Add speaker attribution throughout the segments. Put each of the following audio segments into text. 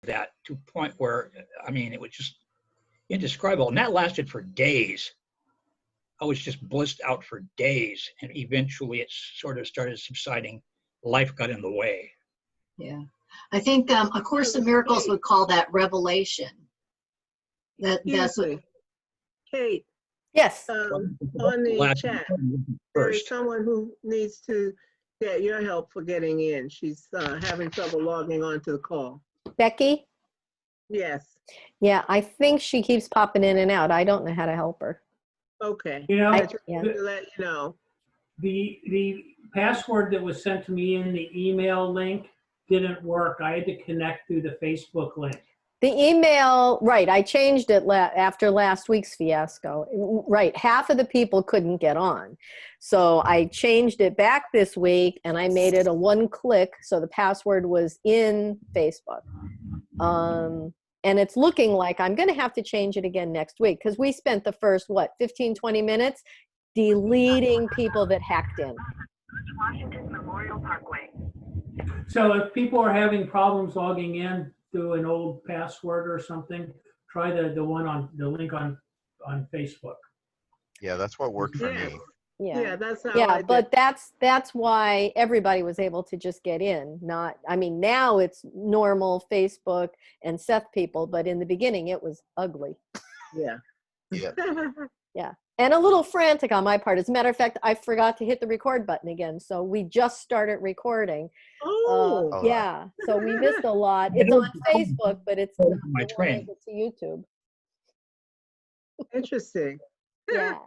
Speaker 1: that to a point where, I mean, it was just indescribable. And that lasted for days. I was just blissed out for days. And eventually it sort of started subsiding. Life got in the way.
Speaker 2: Yeah. I think A Course in Miracles would call that revelation. That's what.
Speaker 3: Kate.
Speaker 4: Yes.
Speaker 3: On the chat, there is someone who needs to get your help for getting in. She's having trouble logging on to the call.
Speaker 4: Becky?
Speaker 3: Yes.
Speaker 4: Yeah, I think she keeps popping in and out. I don't know how to help her.
Speaker 3: Okay.
Speaker 5: You know,
Speaker 3: To let you know.
Speaker 5: The password that was sent to me in the email link didn't work. I had to connect through the Facebook link.
Speaker 4: The email, right, I changed it after last week's fiasco. Right, half of the people couldn't get on. So I changed it back this week and I made it a one-click, so the password was in Facebook. And it's looking like I'm going to have to change it again next week because we spent the first, 15, 20 minutes deleting people that hacked in.
Speaker 6: Washington Memorial Parkway.
Speaker 5: So if people are having problems logging in through an old password or something, try the one on the link on Facebook.
Speaker 7: Yeah, that's what worked for me.
Speaker 3: Yeah, that's how.
Speaker 4: Yeah, but that's why everybody was able to just get in. Not, I mean, now it's normal Facebook and Seth people, but in the beginning it was ugly.
Speaker 3: Yeah.
Speaker 7: Yeah.
Speaker 4: Yeah, and a little frantic on my part. As a matter of fact, I forgot to hit the record button again, so we just started recording.
Speaker 3: Oh.
Speaker 4: Yeah, so we missed a lot. It's on Facebook, but it's not
Speaker 1: My train.
Speaker 4: to YouTube.
Speaker 3: Interesting.
Speaker 4: Yeah.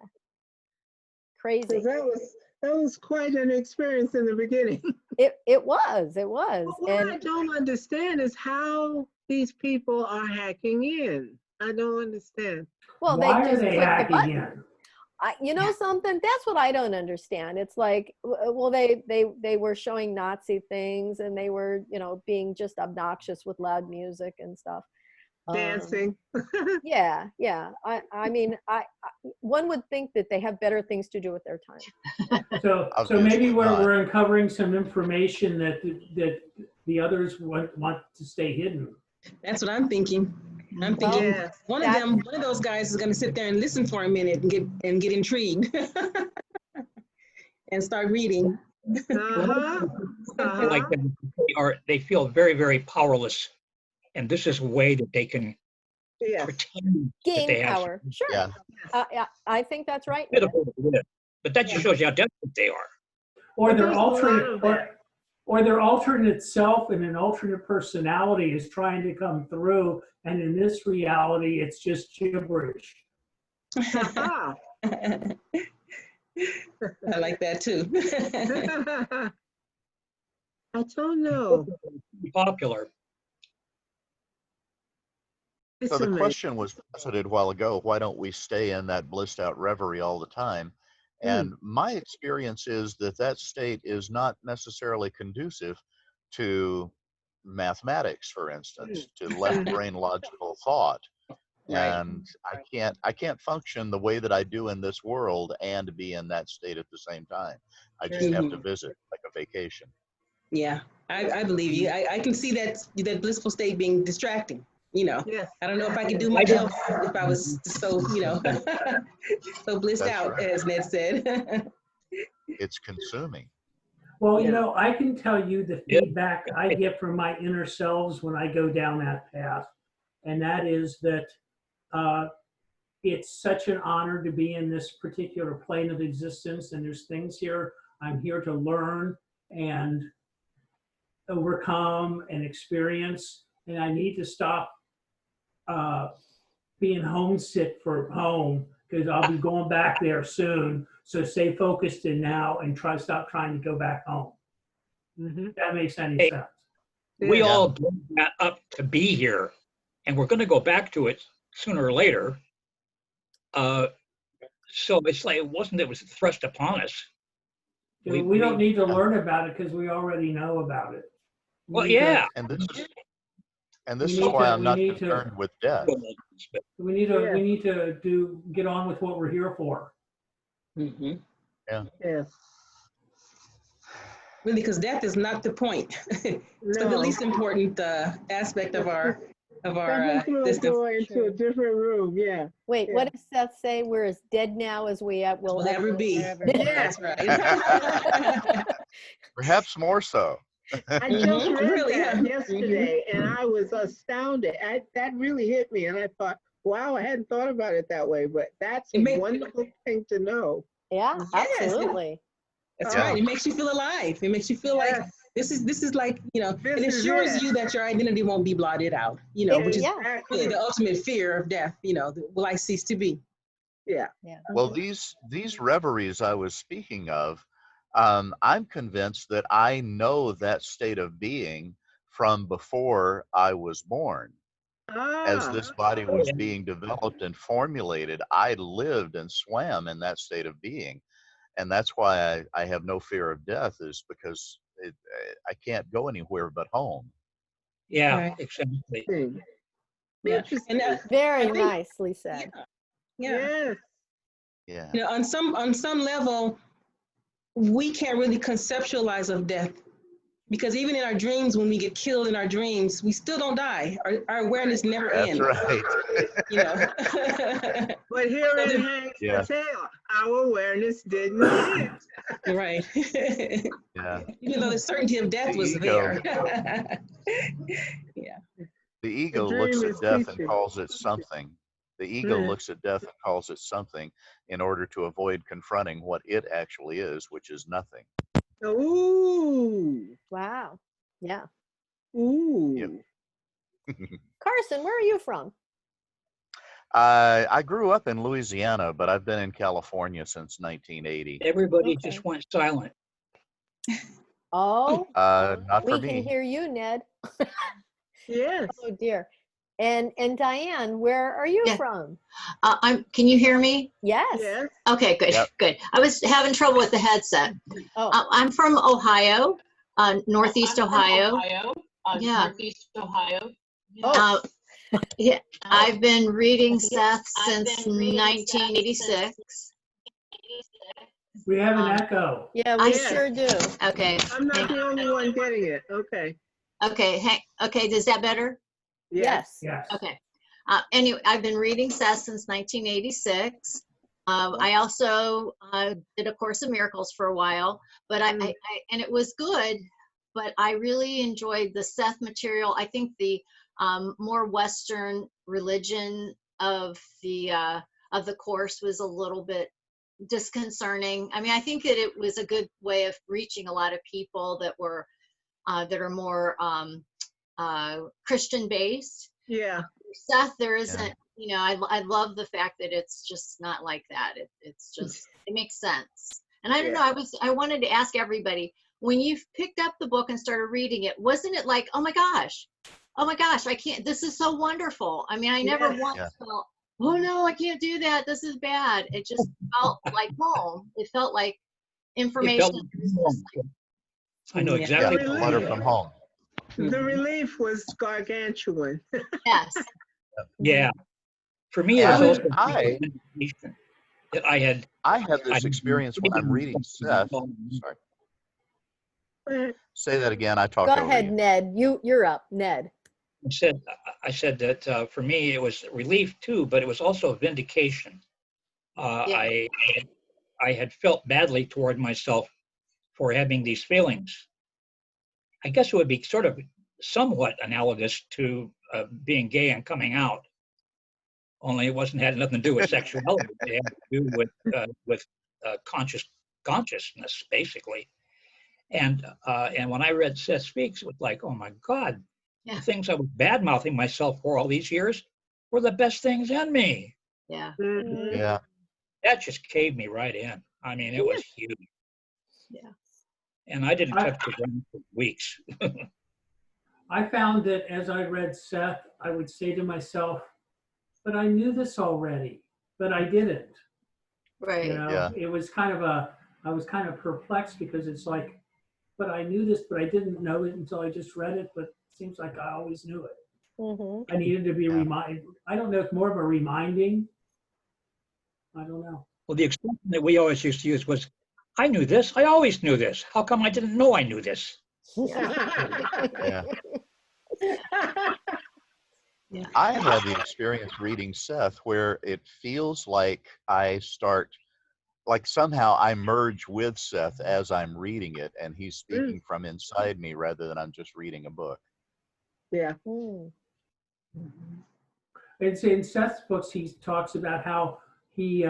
Speaker 4: Crazy.
Speaker 3: So that was quite an experience in the beginning.
Speaker 4: It was.
Speaker 3: But what I don't understand is how these people are hacking in. I don't understand.
Speaker 4: Well,
Speaker 5: Why
Speaker 4: they
Speaker 5: are
Speaker 4: just
Speaker 5: they
Speaker 4: click the
Speaker 5: hacking
Speaker 4: button.
Speaker 5: in?
Speaker 4: You know something? That's what I don't understand. It's like, well, they were showing Nazi things and they were, being just obnoxious with loud music and stuff.
Speaker 3: Dancing.
Speaker 4: Yeah. I mean, one would think that they have better things to do with their time.
Speaker 5: So maybe we're uncovering some information that the others want to stay hidden.
Speaker 8: That's what I'm thinking. I'm thinking one of those guys is going to sit there and listen for a minute and get intrigued and start reading.
Speaker 1: Like they feel very, very powerless, and this is a way that they can pretend
Speaker 4: gain
Speaker 1: that they
Speaker 4: power.
Speaker 1: have.
Speaker 4: Sure.
Speaker 7: Yeah.
Speaker 4: I think that's right.
Speaker 1: But that just shows you how desperate they are.
Speaker 5: Or their alternate self and an alternate personality is trying to come through, and in this reality, it's just gibberish.
Speaker 8: I like that too.
Speaker 3: I don't know.
Speaker 1: Popular.
Speaker 7: So the question was posited a while ago, why don't we stay in that blissed out reverie all the time? And my experience is that state is not necessarily conducive to mathematics, for instance, to left brain logical thought.
Speaker 8: Right.
Speaker 7: And I can't function the way that I do in this world and be in that state at the same time. I just have to visit, like a vacation.
Speaker 8: Yeah, I believe you. I can see that blissful state being distracting. I don't know if I could do much else if I was so, so blissed
Speaker 7: That's
Speaker 8: out,
Speaker 7: right.
Speaker 8: as Ned said.
Speaker 7: It's consuming.
Speaker 5: Well, I can tell you the feedback I get from my inner selves when I go down that path. And that is that it's such an honor to be in this particular plane of existence. And there's things here I'm here to learn and overcome and experience. And I need to stop being homesick for home, because I'll be going back there soon. So stay focused in now and stop trying to go back home. If that makes any sense.
Speaker 1: We all gave that up to be here, and we're going to go back to it sooner or later. So it's like it was thrust upon us.
Speaker 5: We don't need to learn about it because we already know about it.
Speaker 7: And this is why I'm not concerned with death.
Speaker 5: We need to get on with what we're here for.
Speaker 7: Yeah.
Speaker 3: Yes.
Speaker 8: Really, because death is not the point. So the least important aspect of our
Speaker 3: Something threw a
Speaker 8: existence.
Speaker 3: door into a different room. Yeah.
Speaker 4: Wait,
Speaker 3: Yeah.
Speaker 4: what does Seth say? We're as dead now as we will
Speaker 8: Will ever be.
Speaker 3: Yes.
Speaker 8: That's right.
Speaker 7: Perhaps more so.
Speaker 3: I just read
Speaker 8: Really,
Speaker 3: that
Speaker 8: huh?
Speaker 3: yesterday, and I was astounded. That really hit me, and I thought, wow, I hadn't thought about it that way, but that's a wonderful thing to know.
Speaker 4: Yeah,
Speaker 8: Yes.
Speaker 4: absolutely.
Speaker 8: That's
Speaker 3: Oh.
Speaker 8: right. It makes you feel alive. It makes you feel like this is like,
Speaker 3: This
Speaker 8: it
Speaker 3: is
Speaker 8: assures
Speaker 3: it.
Speaker 8: you that your identity won't be blotted out, which is really the ultimate fear of death, will I cease to be?
Speaker 3: Yeah.
Speaker 7: Well, these reveries I was speaking of, I'm convinced that I know that state of being from before I was born. As this body was being developed and formulated, I lived and swam in that state of being. And that's why I have no fear of death, is because I can't go anywhere but home.
Speaker 1: Yeah,
Speaker 8: Right.
Speaker 1: exactly.
Speaker 8: Yeah. And
Speaker 4: Very
Speaker 8: I think-
Speaker 4: nicely said.
Speaker 8: Yeah.
Speaker 7: Yeah.
Speaker 8: On some level, we can't really conceptualize of death, because even in our dreams, when we get killed in our dreams, we still don't die. Our awareness never ends.
Speaker 7: That's right.
Speaker 3: But herein hangs the tail. Our awareness didn't end.
Speaker 8: Right.
Speaker 7: Yeah.
Speaker 8: Even though the certainty of death
Speaker 7: The
Speaker 8: was
Speaker 7: ego.
Speaker 8: there. Yeah.
Speaker 7: The ego
Speaker 3: The
Speaker 7: looks
Speaker 3: dream
Speaker 7: at
Speaker 3: is
Speaker 7: death
Speaker 3: teaching.
Speaker 7: and calls it something. The ego looks at death and calls it something in order to avoid confronting what it actually is, which is nothing.
Speaker 3: Ooh.
Speaker 4: Wow. Yeah.
Speaker 3: Ooh.
Speaker 7: Yep.
Speaker 4: Carson, where are you from?
Speaker 7: I grew up in Louisiana, but I've been in California since 1980.
Speaker 1: Everybody just went silent.
Speaker 4: Oh,
Speaker 7: Not for
Speaker 4: we can
Speaker 7: me.
Speaker 4: hear you, Ned.
Speaker 3: Yes.
Speaker 4: Oh dear. And Diane, where are you from?
Speaker 2: Can you hear me?
Speaker 4: Yes.
Speaker 3: Yes.
Speaker 2: Okay, good,
Speaker 7: Yep.
Speaker 2: good. I was having trouble with the headset.
Speaker 4: Oh.
Speaker 2: I'm from Ohio, Northeast Ohio. Yeah.
Speaker 9: Northeast Ohio.
Speaker 4: Oh.
Speaker 2: Yeah, I've been reading Seth since 1986.
Speaker 5: We have an echo.
Speaker 4: Yeah, we sure do.
Speaker 2: Okay.
Speaker 3: I'm not the only one getting it. Okay.
Speaker 2: Okay. Hey, okay. Is that better?
Speaker 4: Yes.
Speaker 5: Yes.
Speaker 2: Okay. Anyway, I've been reading Seth since 1986. I also did A Course in Miracles for a while, but and it was good, but I really enjoyed the Seth material. I think the more Western religion of the course was a little bit disconcerting. I mean, I think that it was a good way of reaching a lot of people that were that are more Christian based.
Speaker 3: Yeah.
Speaker 2: Seth, there isn't, I love the fact that it's just not like that. It's just, it makes sense. And I don't know, I wanted to ask everybody, when you picked up the book and started reading it, wasn't it like, oh my gosh, I can't, this is so wonderful. I mean, I never once felt, oh no, I can't do that. This is bad. It just felt like home. It felt like information.
Speaker 1: I know exactly.
Speaker 7: A letter from home.
Speaker 3: The relief was gargantuan.
Speaker 2: Yes.
Speaker 1: Yeah. For me, it was also that I had
Speaker 7: this experience when I'm reading Seth. Sorry. Say that again. I talked over you.
Speaker 4: Go ahead, Ned. You're up, Ned.
Speaker 1: I said that for me it was relief too, but it was also a vindication. I had felt badly toward myself for having these feelings. I guess it would be sort of somewhat analogous to being gay and coming out, only it had nothing to do with sexuality. It had to do with consciousness, basically. And when I read Seth Speaks, it was like, oh my God, the things I was bad-mouthing myself for all these years were the best things in me.
Speaker 2: Yeah.
Speaker 7: Yeah.
Speaker 1: That just caved me right in. I mean, it was huge.
Speaker 2: Yeah.
Speaker 1: And I didn't touch the ground for weeks.
Speaker 5: I found that as I read Seth, I would say to myself, but I knew this already, but I didn't.
Speaker 2: Right.
Speaker 5: It was I was kind of perplexed because it's like, but I knew this, but I didn't know it until I just read it, but it seems like I always knew it. I needed to be reminded. I don't know, it's more of a reminding. I don't know.
Speaker 1: Well, the expression that we always used to use was, I knew this. I always knew this. How come I didn't know I knew this?
Speaker 7: Yeah.
Speaker 2: Yeah.
Speaker 7: I had the experience reading Seth where it feels like I start, like somehow I merge with Seth as I'm reading it, and he's speaking from inside me rather than I'm just reading a book.
Speaker 3: Yeah.
Speaker 5: It's in Seth's books, he talks about how he,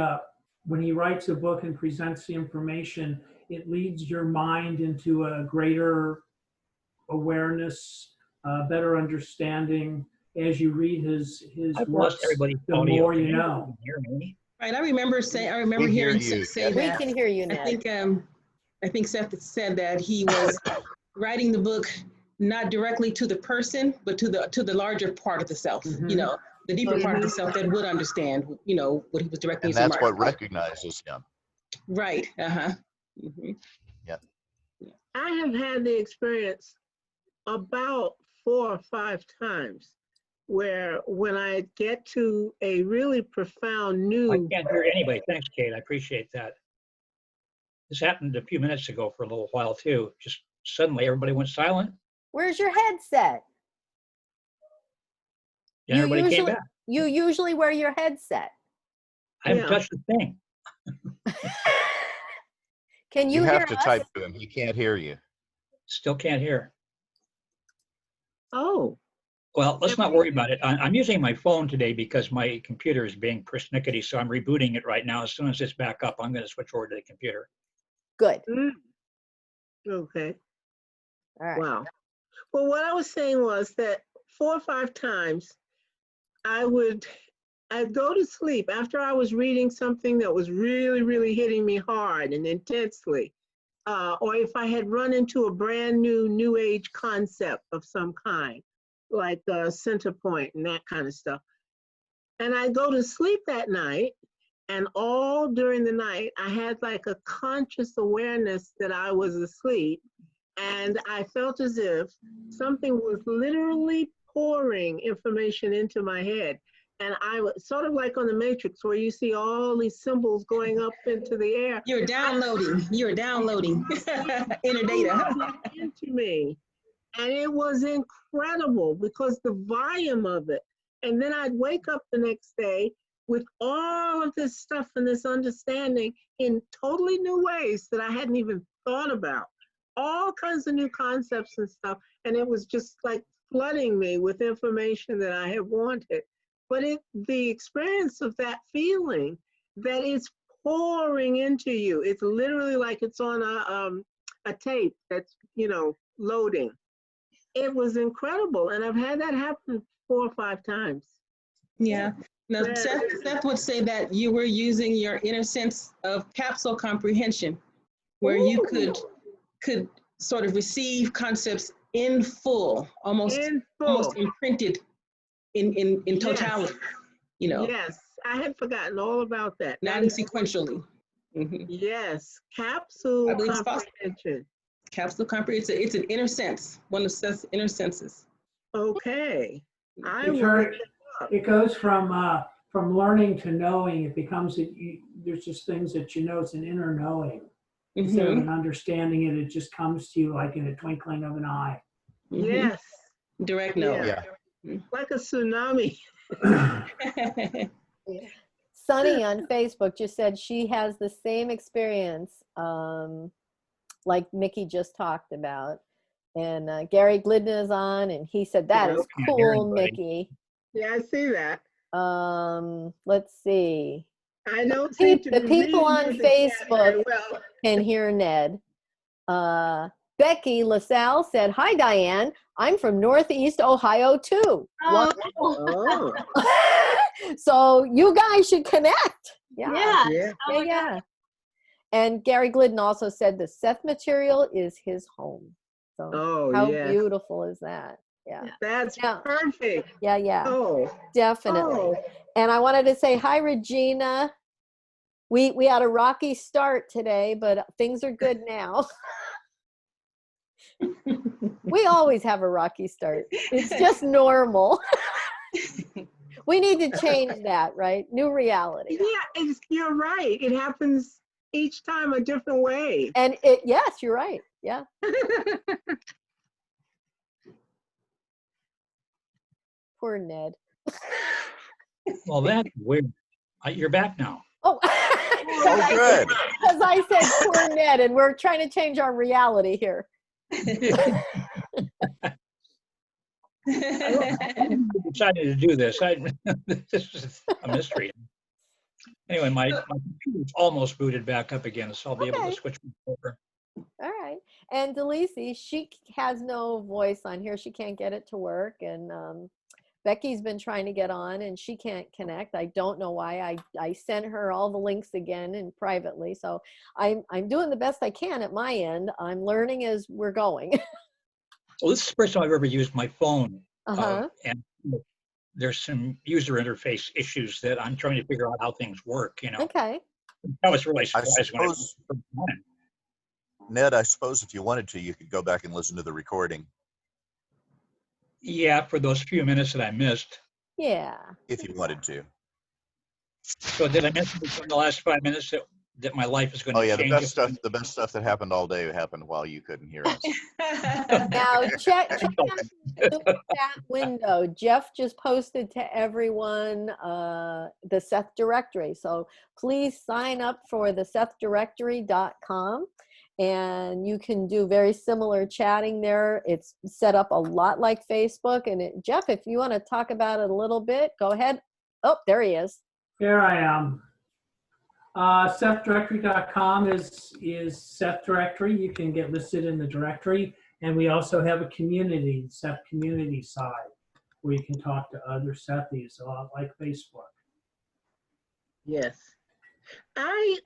Speaker 5: when he writes a book and presents the information, it leads your mind into a greater awareness, better understanding as you read his
Speaker 1: I've
Speaker 5: works.
Speaker 1: lost everybody's
Speaker 5: The
Speaker 1: audio.
Speaker 5: more
Speaker 1: Can
Speaker 5: you
Speaker 1: anybody
Speaker 5: know.
Speaker 1: hear me?
Speaker 8: Right. I remember
Speaker 7: We hear
Speaker 8: hearing
Speaker 7: you.
Speaker 8: Seth say
Speaker 4: We
Speaker 8: that.
Speaker 4: can hear you,
Speaker 8: I
Speaker 4: Ned.
Speaker 8: think Seth said that he was writing the book not directly to the person, but to the larger part of the self. You know, the deeper part of the self that would understand. You know, what he was directing
Speaker 7: And
Speaker 8: his
Speaker 7: that's
Speaker 8: remarks.
Speaker 7: what recognizes him.
Speaker 8: Right.
Speaker 7: Yeah.
Speaker 3: I have had the experience about 4 or 5 times where when I get to a really profound
Speaker 1: I
Speaker 3: new,
Speaker 1: can't hear anybody. Thanks, Kate. I appreciate that. This happened a few minutes ago for a little while too. Just suddenly everybody went silent.
Speaker 4: Where's your headset?
Speaker 1: And everybody came back.
Speaker 4: You usually wear your headset.
Speaker 1: I haven't touched the thing.
Speaker 4: Can you
Speaker 7: You
Speaker 4: hear
Speaker 7: have to
Speaker 4: us?
Speaker 7: type to him. He can't hear you.
Speaker 1: Still can't hear.
Speaker 3: oh,
Speaker 1: Well, let's not worry about it. I'm using my phone today because my computer is being persnickety, so I'm rebooting it right now. As soon as it's back up, I'm going to switch over to the computer.
Speaker 4: Good.
Speaker 3: okay.
Speaker 4: All right.
Speaker 3: Wow. Well, what I was saying was that 4 or 5 times I'd go to sleep after I was reading something that was really, really hitting me hard and intensely. Or if I had run into a brand new age concept of some kind, like center point and that kind of stuff. And I go to sleep that night, and all during the night, I had like a conscious awareness that I was asleep. And I felt as if something was literally pouring information into my head. And I was sort of like on the Matrix, where you see all these symbols going up into the air.
Speaker 8: You're downloading inner data.
Speaker 3: Into me. And it was incredible because the volume of it. And then I'd wake up the next day with all of this stuff and this understanding in totally new ways that I hadn't even thought about. All kinds of new concepts and stuff. And it was just like flooding me with information that I had wanted. But the experience of that feeling that it's pouring into you, it's literally like it's on a tape that's, loading. It was incredible. And I've had that happen 4 or 5 times.
Speaker 8: Yeah. Now, Seth would say that you were using your inner sense of capsule comprehension, where you could sort of receive concepts in full, almost imprinted in totality,
Speaker 3: Yes, I had forgotten all about that.
Speaker 8: Not sequentially.
Speaker 3: Yes, capsule comprehension.
Speaker 8: Capsule comprehension, it's an inner sense, one of Seth's inner senses.
Speaker 3: Okay.
Speaker 5: It goes from learning to knowing. It becomes, there's just things that it's an inner knowing. Instead of an understanding it just comes to you like in a twinkling of an eye.
Speaker 3: Yes.
Speaker 8: Direct know.
Speaker 3: Yeah. Like a tsunami.
Speaker 4: Sunny on Facebook just said she has the same experience like Mickey just talked about. And Gary Glidden is on, and he said, that is cool, Mickey.
Speaker 3: Yeah, I see that.
Speaker 4: Let's see.
Speaker 3: I don't
Speaker 4: the people on Facebook can hear Ned. Becky LaSalle said, hi, Diane. I'm from Northeast Ohio, too.
Speaker 3: Oh.
Speaker 4: So you guys should connect.
Speaker 2: Yeah.
Speaker 4: Yeah. And Gary Glidden also said the Seth material is his home. So how beautiful is that? Yeah.
Speaker 3: That's perfect.
Speaker 4: Yeah.
Speaker 3: Oh.
Speaker 4: Definitely.
Speaker 3: Oh.
Speaker 4: And I wanted to say hi, Regina. We had a rocky start today, but things are good now. We always have a rocky start. It's just normal. We need to change that, right? New reality.
Speaker 3: Yeah, you're right. It happens each time a different way.
Speaker 4: And yes, you're right. Yeah. Poor Ned.
Speaker 1: Well, that's weird. You're back now.
Speaker 4: Oh,
Speaker 7: Oh, good.
Speaker 4: because I said poor Ned, and we're trying to change our reality here.
Speaker 1: I decided to do this. This is a mystery. Anyway, my computer's almost booted back up again, so I'll be able to
Speaker 4: Okay.
Speaker 1: switch over.
Speaker 4: All right. And Delisi, she has no voice on here. She can't get it to work. And Becky's been trying to get on and she can't connect. I don't know why. I sent her all the links again and privately. So I'm doing the best I can at my end. I'm learning as we're going.
Speaker 1: So this is the first time I've ever used my phone.
Speaker 4: Uh-huh.
Speaker 1: And there's some user interface issues that I'm trying to figure out how things work,
Speaker 4: Okay.
Speaker 1: I was really
Speaker 7: I
Speaker 1: surprised when I
Speaker 7: suppose,
Speaker 1: first got it.
Speaker 7: Ned, I suppose if you wanted to, you could go back and listen to the recording
Speaker 1: Yeah, for those few minutes that I missed.
Speaker 4: Yeah.
Speaker 7: if you wanted to.
Speaker 1: So did I mention in the last 5 minutes that my life is going
Speaker 7: Oh
Speaker 1: to
Speaker 7: yeah,
Speaker 1: change?
Speaker 7: the best stuff that happened all day happened while you couldn't hear us.
Speaker 4: Now check out the Zoom chat window. Jeff just posted to everyone the Seth directory. So please sign up for the SethDirectory.com and you can do very similar chatting there. It's set up a lot like Facebook. And Jeff, if you want to talk about it a little bit, go ahead. Oh, there he is.
Speaker 5: Here I am. SethDirectory.com is Seth Directory. You can get listed in the directory. And we also have a community, Seth community side, where you can talk to other Sethies, a lot like Facebook.
Speaker 3: Yes. I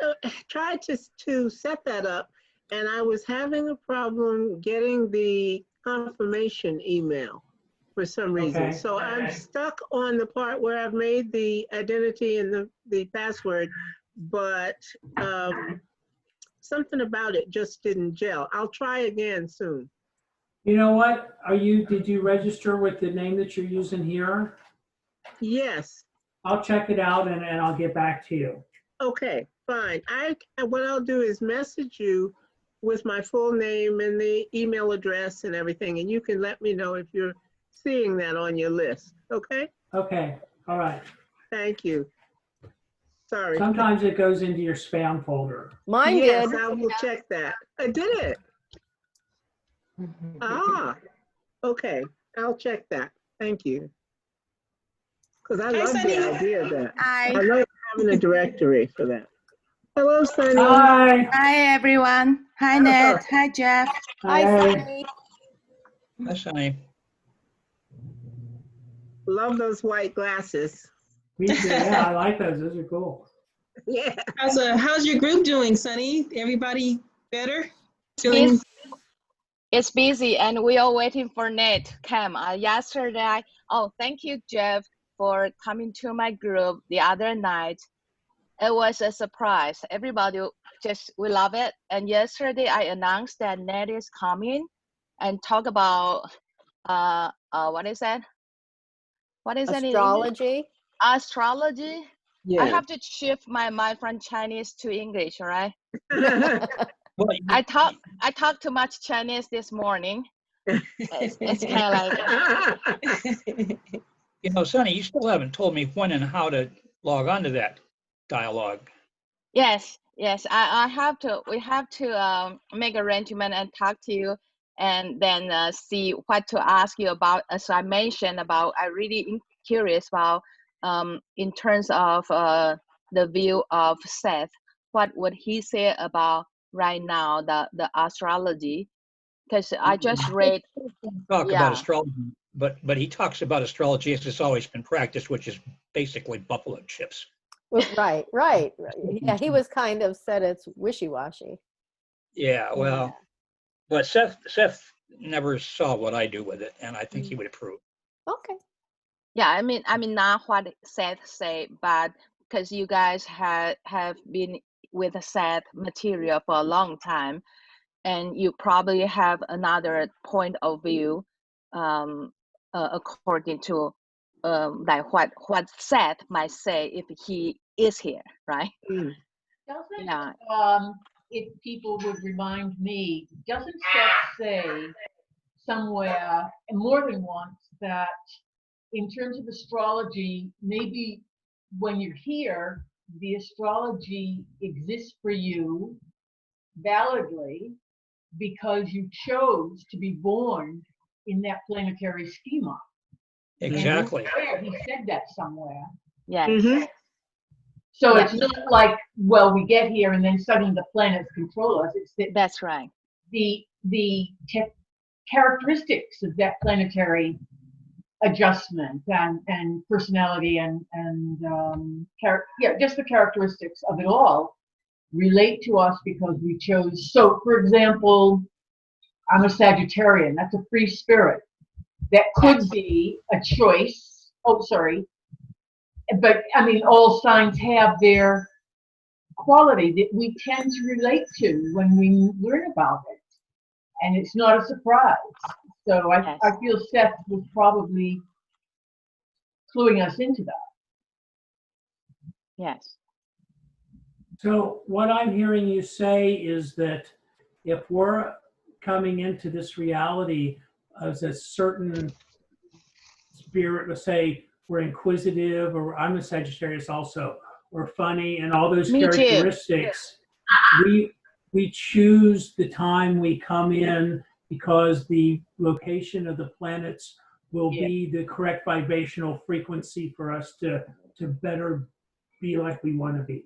Speaker 3: tried to set that up and I was having a problem getting the confirmation email for some reason.
Speaker 5: Okay.
Speaker 3: So I'm stuck on the part where I've made the identity and the password, but something about it just didn't gel. I'll try again soon.
Speaker 5: You know what? Did you register with the name that you're using here?
Speaker 3: Yes.
Speaker 5: I'll check it out and I'll get back to you.
Speaker 3: Okay, fine. What I'll do is message you with my full name and the email address and everything, and you can let me know if you're seeing that on your list. Okay?
Speaker 5: Okay. All right.
Speaker 3: Thank you. Sorry.
Speaker 5: Sometimes it goes into your spam folder.
Speaker 4: Mine
Speaker 3: Yes,
Speaker 4: did.
Speaker 3: I will check that. I did it. Ah, okay. I'll check that. Thank you. Because I
Speaker 8: Hi,
Speaker 3: love
Speaker 8: Sunny.
Speaker 3: the idea of that. I
Speaker 9: Hi.
Speaker 3: love having a directory for that. Hello, Sunny.
Speaker 5: Hi.
Speaker 9: Hi, everyone. Hi, Ned. Hi, Jeff.
Speaker 4: Hi, Sunny.
Speaker 1: That's funny.
Speaker 3: Love those white glasses.
Speaker 5: Me too. Yeah, I like those. Those are cool.
Speaker 3: Yeah.
Speaker 8: How's your group doing, Sunny? Everybody better? Feeling
Speaker 10: It's busy and we are waiting for Ned to come. Yesterday, thank you, Jeff, for coming to my group the other night. It was a surprise. Everybody we love it. And yesterday I announced that Ned is coming and talk about, what is that? What is that in English?
Speaker 4: Astrology.
Speaker 10: Astrology.
Speaker 3: Yeah.
Speaker 10: I have to shift my mind from Chinese to English, all right?
Speaker 1: Well,
Speaker 10: I talked too much Chinese this morning. It's kind of like,
Speaker 1: Sonny, you still haven't told me when and how to log on to that dialogue.
Speaker 10: yes. We have to make arrangement and talk to you, and then see what to ask you about. As I mentioned about, I really curious about in terms of the view of Seth. What would he say about right now the astrology? Because I just read.
Speaker 1: Talk about
Speaker 10: Yeah.
Speaker 1: astrology, but he talks about astrology as it's always been practiced, which is basically buffalo chips.
Speaker 4: Right. Yeah, he was kind of said it's wishy-washy.
Speaker 1: Yeah, well, but Seth never saw what I do with it, and I think he would approve.
Speaker 4: Okay.
Speaker 10: Yeah, I mean not what Seth say, but because you guys have been with the Seth material for a long time, and you probably have another point of view, according to like what Seth might say if he is here, right?
Speaker 11: Doesn't,
Speaker 10: Yeah.
Speaker 11: if people would remind me, doesn't Seth say somewhere, and more than once, that in terms of astrology, maybe when you're here, the astrology exists for you validly because you chose to be born in that planetary schema.
Speaker 1: Exactly.
Speaker 11: And he said that somewhere.
Speaker 10: Yes.
Speaker 3: Mm-hmm.
Speaker 11: So
Speaker 10: Yeah.
Speaker 11: it's not like, well, we get here and then suddenly the planets control us. It's that
Speaker 10: That's right.
Speaker 11: the characteristics of that planetary adjustment and personality and just the characteristics of it all relate to us because we chose. So, for example, I'm a Sagittarian. That's a free spirit. That could be a choice. Oh, sorry. But I mean, all signs have their quality that we tend to relate to when we learn about it. And it's not a surprise. So I feel Seth was probably cluing us into that.
Speaker 10: Yes.
Speaker 5: So what I'm hearing you say is that if we're coming into this reality as a certain spirit, let's say we're inquisitive, or I'm a Sagittarius also, or funny, and all those
Speaker 10: Me too.
Speaker 5: characteristics, we choose the time we come in because the location of the planets will be the correct vibrational frequency for us to better be like we want to be.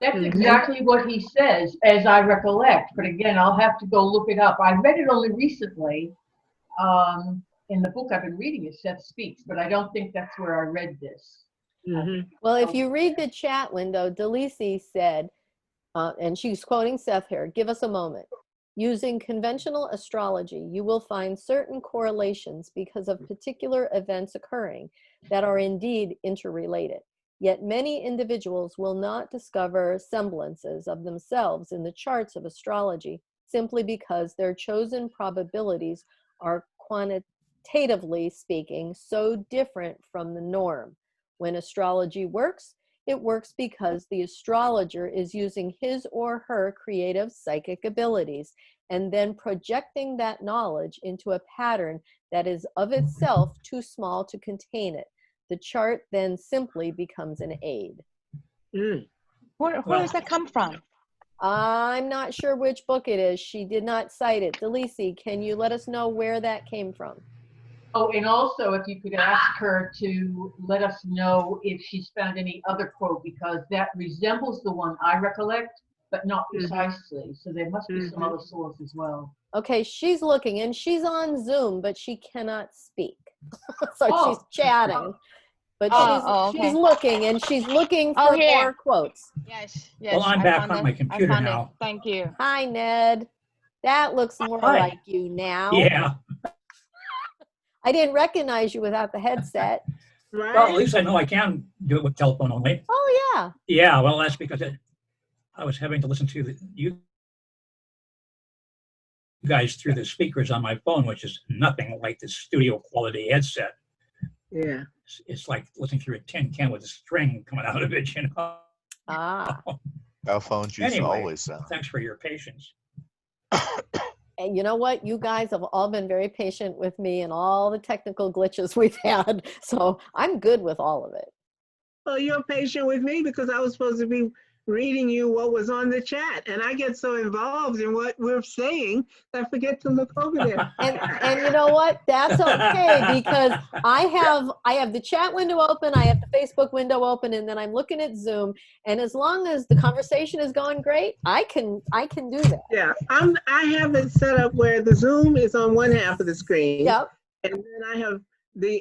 Speaker 11: That's exactly what he says, as I recollect. But again, I'll have to go look it up. I read it only recently. In the book I've been reading is Seth Speaks, but I don't think that's where I read this.
Speaker 4: Well, if you read the chat window, Delisi said, and she's quoting Seth here, give us a moment. Using conventional astrology, you will find certain correlations because of particular events occurring that are indeed interrelated. Yet many individuals will not discover semblances of themselves in the charts of astrology simply because their chosen probabilities are quantitatively speaking so different from the norm. When astrology works, it works because the astrologer is using his or her creative psychic abilities and then projecting that knowledge into a pattern that is of itself too small to contain it. The chart then simply becomes an aid.
Speaker 10: Where does that come from?
Speaker 4: I'm not sure which book it is. She did not cite it. Delisi, can you let us know where that came from?
Speaker 11: Oh, and also if you could ask her to let us know if she's found any other quote, because that resembles the one I recollect, but not precisely. So there must be some other source as well.
Speaker 4: Okay, she's looking, and she's on Zoom, but she cannot speak. So she's chatting. But she's looking, and she's looking for more quotes.
Speaker 10: Yes.
Speaker 1: Well, I'm back on my computer now.
Speaker 10: Thank you.
Speaker 4: Hi, Ned. That looks more like you now.
Speaker 1: Yeah.
Speaker 4: I didn't recognize you without the headset.
Speaker 3: Right.
Speaker 1: Well, at least I know I can do it with telephone only.
Speaker 4: Oh, yeah.
Speaker 1: Yeah, well, that's because I was having to listen to you guys through the speakers on my phone, which is nothing like the studio quality headset.
Speaker 3: Yeah.
Speaker 1: It's like listening through a tin can with a string coming out of it, you know.
Speaker 4: Ah.
Speaker 7: How phones used to always sound.
Speaker 1: Thanks for your patience.
Speaker 4: And you know what? You guys have all been very patient with me and all the technical glitches we've had. So I'm good with all of it.
Speaker 3: Well, you're patient with me because I was supposed to be reading you what was on the chat. And I get so involved in what we're saying that I forget to look over there.
Speaker 4: And you know what? That's okay, because I have the chat window open, I have the Facebook window open, and then I'm looking at Zoom. And as long as the conversation is going great, I can do that.
Speaker 3: Yeah, I have it set up where the Zoom is on one half of the screen.
Speaker 4: Yep.
Speaker 3: And then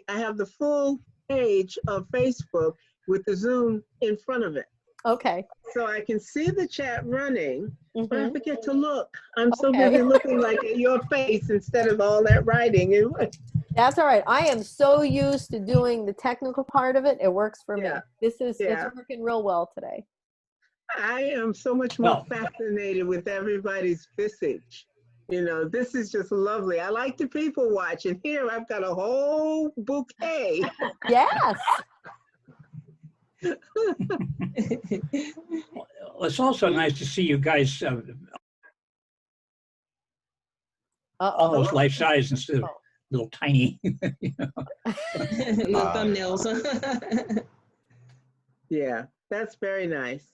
Speaker 3: I have the full page of Facebook with the Zoom in front of it.
Speaker 4: Okay.
Speaker 3: So I can see the chat running, but I forget to look. I'm so busy looking like at your face instead of all that writing.
Speaker 4: That's all right. I am so used to doing the technical part of it. It works for me. It's working real well today.
Speaker 3: I am so much more fascinated with everybody's visage. You know, this is just lovely. I like the people watching. Here I've got a whole bouquet.
Speaker 4: Yes.
Speaker 1: it's also nice to see you guys almost life size instead of little tiny.
Speaker 8: Little thumbnails.
Speaker 3: Yeah, that's very nice.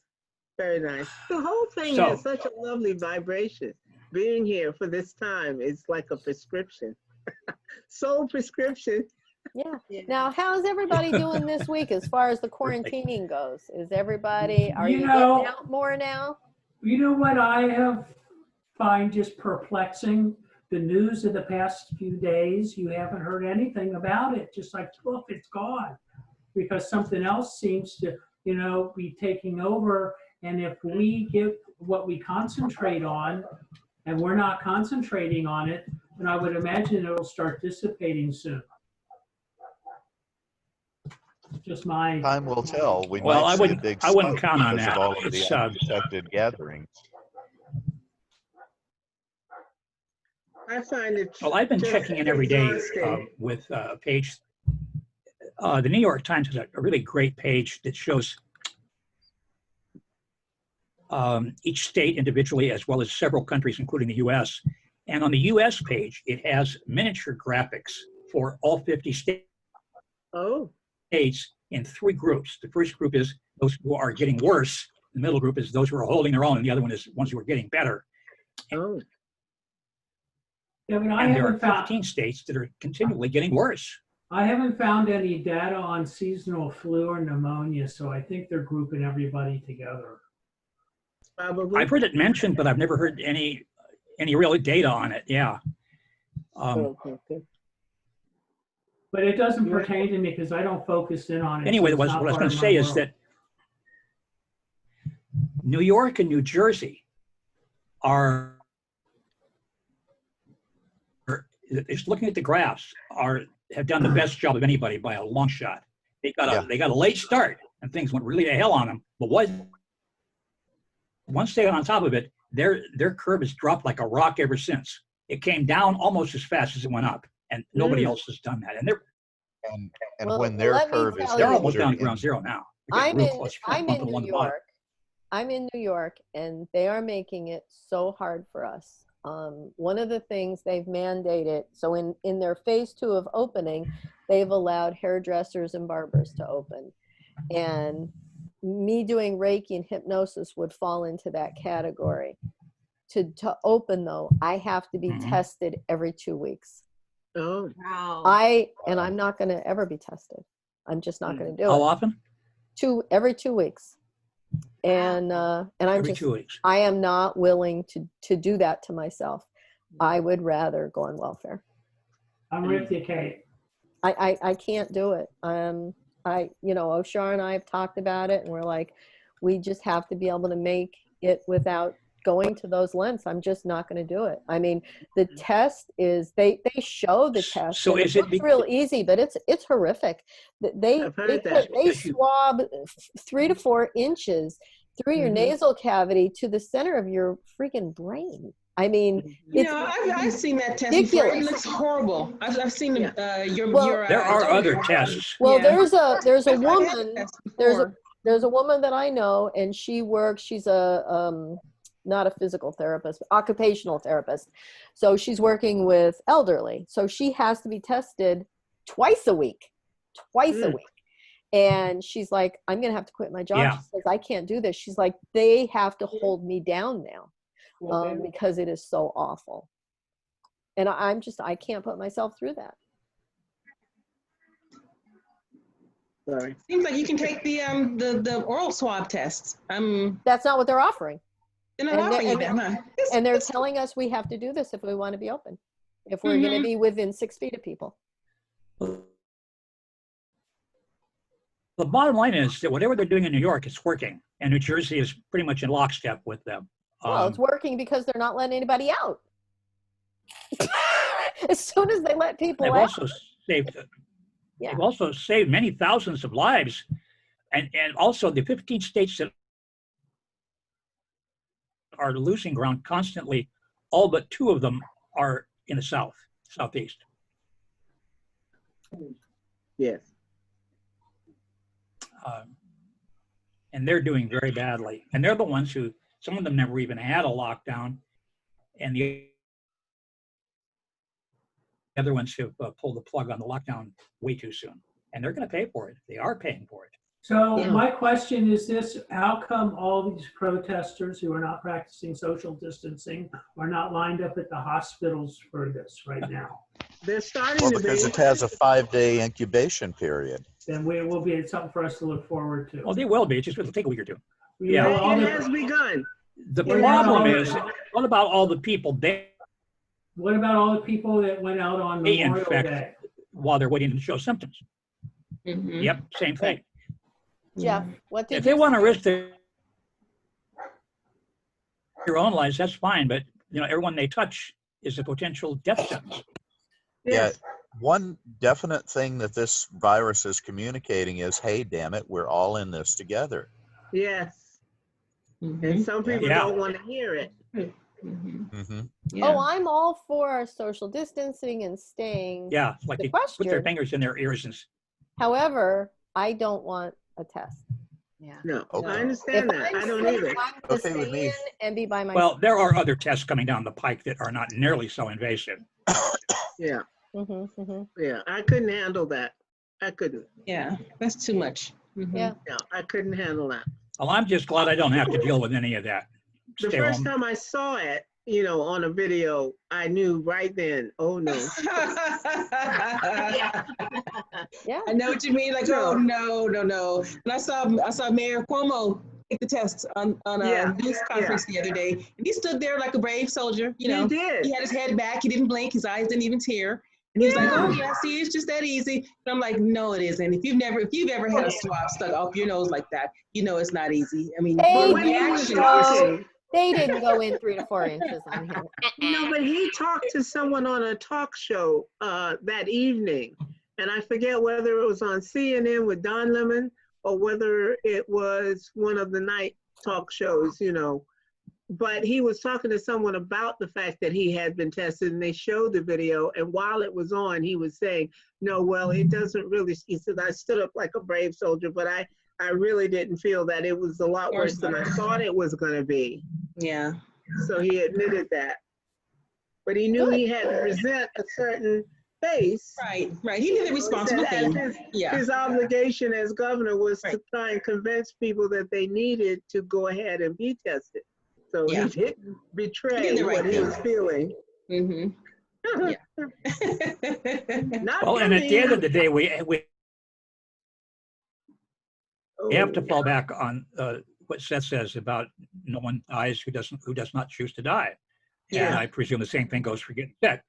Speaker 3: Very nice. The whole thing
Speaker 1: So-
Speaker 3: has such a lovely vibration. Being here for this time is like a prescription. Soul prescription.
Speaker 4: Yeah. Now, how's everybody doing this week as far as the quarantining goes? Is everybody, are you getting out more now?
Speaker 5: You know what I have find just perplexing? The news of the past few days, you haven't heard anything about it. Just like, look, it's gone. Because something else seems to, be taking over. And if we get what we concentrate on, and we're not concentrating on it, then I would imagine it'll start dissipating soon. Just my
Speaker 7: Time will tell. We
Speaker 1: Well,
Speaker 7: might
Speaker 1: I
Speaker 7: see a
Speaker 1: wouldn't-
Speaker 7: big
Speaker 1: I wouldn't
Speaker 7: spike
Speaker 1: count on
Speaker 7: because of
Speaker 1: that.
Speaker 7: all of
Speaker 1: It's,
Speaker 7: the unprotected gatherings.
Speaker 3: I find it.
Speaker 1: Well, I've been
Speaker 3: just
Speaker 1: checking in every day
Speaker 3: exhausting.
Speaker 1: with a page. The New York Times has a really great page that shows each state individually as well as several countries, including the U.S. And on the U.S. page, it has miniature graphics for all 50 states in 3 groups. The first group is those who are getting worse. The middle group is those who are holding their own, and the other one is ones who are getting better.
Speaker 3: Oh.
Speaker 5: Yeah, but I
Speaker 1: And there are
Speaker 5: haven't found
Speaker 1: 15 states that are continually getting worse.
Speaker 5: I haven't found any data on seasonal flu or pneumonia, so I think they're grouping everybody together.
Speaker 3: Probably.
Speaker 1: I've heard it mentioned, but I've never heard any real data on it. Yeah.
Speaker 3: Okay.
Speaker 5: But it doesn't pertain to me because I don't focus in on it.
Speaker 1: Anyway,
Speaker 5: so
Speaker 1: what
Speaker 5: it's
Speaker 1: I
Speaker 5: not
Speaker 1: was
Speaker 5: part
Speaker 1: going
Speaker 5: of
Speaker 1: to
Speaker 5: my
Speaker 1: say is
Speaker 5: world.
Speaker 1: that New York and New Jersey are just looking at the graphs, have done the best job of anybody by a long shot. They got a late start and things went really to hell on them. But once they got on top of it, their curve has dropped like a rock ever since. It came down almost as fast as it went up, and nobody else has done that. And
Speaker 7: when their curve is
Speaker 1: they're almost down to
Speaker 7: considered
Speaker 1: ground zero now.
Speaker 4: I'm in New York. I'm in New York, and they are making it so hard for us. One of the things they've mandated, so in their phase 2 of opening, they've allowed hairdressers and barbers to open. And me doing Reiki and hypnosis would fall into that category. To open though, I have to be tested every 2 weeks.
Speaker 3: Oh,
Speaker 2: wow.
Speaker 4: I'm not going to ever be tested. I'm just not going to do it.
Speaker 1: How often?
Speaker 4: Every 2 weeks. And I'm
Speaker 1: every 2 weeks.
Speaker 4: I am not willing to do that to myself. I would rather go on welfare.
Speaker 5: I'm with you, Kate.
Speaker 4: I can't do it. Oshar and I have talked about it, and we're like, we just have to be able to make it without going to those lengths. I'm just not going to do it. I mean, the test is they show the test.
Speaker 1: So is it
Speaker 4: real easy, but it's horrific. They swab 3 to 4 inches through your nasal cavity to the center of your freaking brain. I mean,
Speaker 8: I've seen that test before. It looks horrible. I've seen your.
Speaker 1: There are other tests.
Speaker 4: Well, there's a woman. There's a woman that I know, and she's a not a physical therapist, occupational therapist. So she's working with elderly. So she has to be tested twice a week. And she's like, I'm going to have to quit my job.
Speaker 1: Yeah.
Speaker 4: She says, I can't do this. She's like, they have to hold me down now because it is so awful. And I can't put myself through that.
Speaker 3: Sorry.
Speaker 8: Seems like you can take the oral swab tests.
Speaker 4: That's not what they're offering.
Speaker 8: They're not offering you that, huh?
Speaker 4: And they're telling us we have to do this if we want to be open, if we're going to be within 6 feet of people.
Speaker 1: The bottom line is that whatever they're doing in New York, it's working, and New Jersey is pretty much in lockstep with them.
Speaker 4: Well, it's working because they're not letting anybody out. As soon as they let people out.
Speaker 1: They've also saved many thousands of lives, and also the 15 states that are losing ground constantly, all but 2 of them are in the southeast.
Speaker 3: Yes.
Speaker 1: and they're doing very badly. And they're the ones who, some of them never even had a lockdown, and the other ones have pulled the plug on the lockdown way too soon. And they're going to pay for it. They are paying for it.
Speaker 5: So my question is this: how come all these protesters who are not practicing social distancing are not lined up at the hospitals for this right now?
Speaker 3: They're starting
Speaker 7: Well,
Speaker 3: to
Speaker 7: because
Speaker 3: be.
Speaker 7: it has a 5-day incubation period.
Speaker 5: Then we will be something for us to look forward to.
Speaker 1: Oh, they will be. It just will take a week or two.
Speaker 5: Yeah,
Speaker 1: Yeah.
Speaker 5: all
Speaker 3: It
Speaker 5: the-
Speaker 3: has begun.
Speaker 1: The
Speaker 5: What
Speaker 1: problem
Speaker 5: about-
Speaker 1: is, what about all the people there
Speaker 5: What about all the people that went out on
Speaker 1: They
Speaker 5: Memorial
Speaker 1: infect-
Speaker 5: Day?
Speaker 1: while they're waiting to show symptoms?
Speaker 8: Mhm.
Speaker 1: Yep, same thing.
Speaker 4: Jeff, what did
Speaker 1: If
Speaker 4: you
Speaker 1: they want to
Speaker 4: say?
Speaker 1: risk their own lives, that's fine. But everyone they touch is a potential death sentence.
Speaker 3: Yes.
Speaker 7: Yeah, one definite thing that this virus is communicating is, hey, damn it, we're all in this together.
Speaker 3: Yes.
Speaker 8: Mhm.
Speaker 3: And some people
Speaker 1: Yeah.
Speaker 3: don't want to hear it.
Speaker 8: Mhm.
Speaker 7: Hmm.
Speaker 8: Yeah.
Speaker 4: Oh, I'm all for social distancing and staying.
Speaker 1: Yeah, it's like
Speaker 4: The
Speaker 1: they put their
Speaker 4: question-
Speaker 1: fingers in their ears and
Speaker 4: However, I don't want a test.
Speaker 2: Yeah.
Speaker 3: No,
Speaker 7: Okay.
Speaker 3: I understand
Speaker 4: If
Speaker 3: that.
Speaker 4: I'm
Speaker 3: I don't
Speaker 4: sick,
Speaker 3: either.
Speaker 4: I'm gonna
Speaker 7: Okay with
Speaker 4: stay
Speaker 7: me.
Speaker 4: in and be by myself.
Speaker 1: well, there are other tests coming down the pike that are not nearly so invasive.
Speaker 3: Yeah,
Speaker 4: Mhm.
Speaker 3: yeah. I couldn't handle that. I couldn't.
Speaker 8: Yeah, that's too much. Mhm.
Speaker 4: Yeah.
Speaker 3: No, I couldn't handle that.
Speaker 1: Well, I'm just glad I don't have to deal with any of that.
Speaker 3: The
Speaker 1: Stay
Speaker 3: first
Speaker 1: home.
Speaker 3: time I saw it, on a video, I knew right then, oh no.
Speaker 4: Yeah.
Speaker 8: I know what you mean. Like, oh no. And I saw Mayor Cuomo take the test on a
Speaker 3: Yeah,
Speaker 8: news conference the other day, and he stood there like a brave soldier.
Speaker 3: He did.
Speaker 8: He had his head back. He didn't blink. His eyes didn't even tear. And he was like, "Oh yeah, see, it's just that easy." And I'm like, "No, it isn't. If you've ever had a swab stuck up your nose like that, you know it's not easy. I mean,
Speaker 4: Hey,
Speaker 8: your
Speaker 3: when he was
Speaker 8: reaction
Speaker 3: talking,
Speaker 8: is
Speaker 4: They didn't go in 3 to 4 inches on him.
Speaker 3: but he talked to someone on a talk show that evening, and I forget whether it was on CNN with Don Lemon or whether it was one of the night talk shows, But he was talking to someone about the fact that he had been tested, and they showed the video. And while it was on, he was saying, "No, well, it doesn't really." He said, "I stood up like a brave soldier, but I really didn't feel that it was a lot worse than I thought it was going to be."
Speaker 8: yeah.
Speaker 3: So he admitted that. But he knew he had to present a certain face.
Speaker 8: Right. He did the responsible
Speaker 3: As
Speaker 8: thing. Yeah.
Speaker 3: His obligation as governor was
Speaker 8: Right.
Speaker 3: to try and convince people that they needed to go ahead and be tested. So
Speaker 8: Yeah.
Speaker 3: he didn't betray
Speaker 8: He did the right
Speaker 3: what he
Speaker 8: thing.
Speaker 3: was feeling.
Speaker 8: Mm-hmm.
Speaker 3: Not
Speaker 1: Well, and at the end of the day, we have to
Speaker 3: Oh,
Speaker 1: fall back on what Seth says about no one dies who does not choose to die. And
Speaker 8: Yeah.
Speaker 1: I presume the same thing goes for getting sick.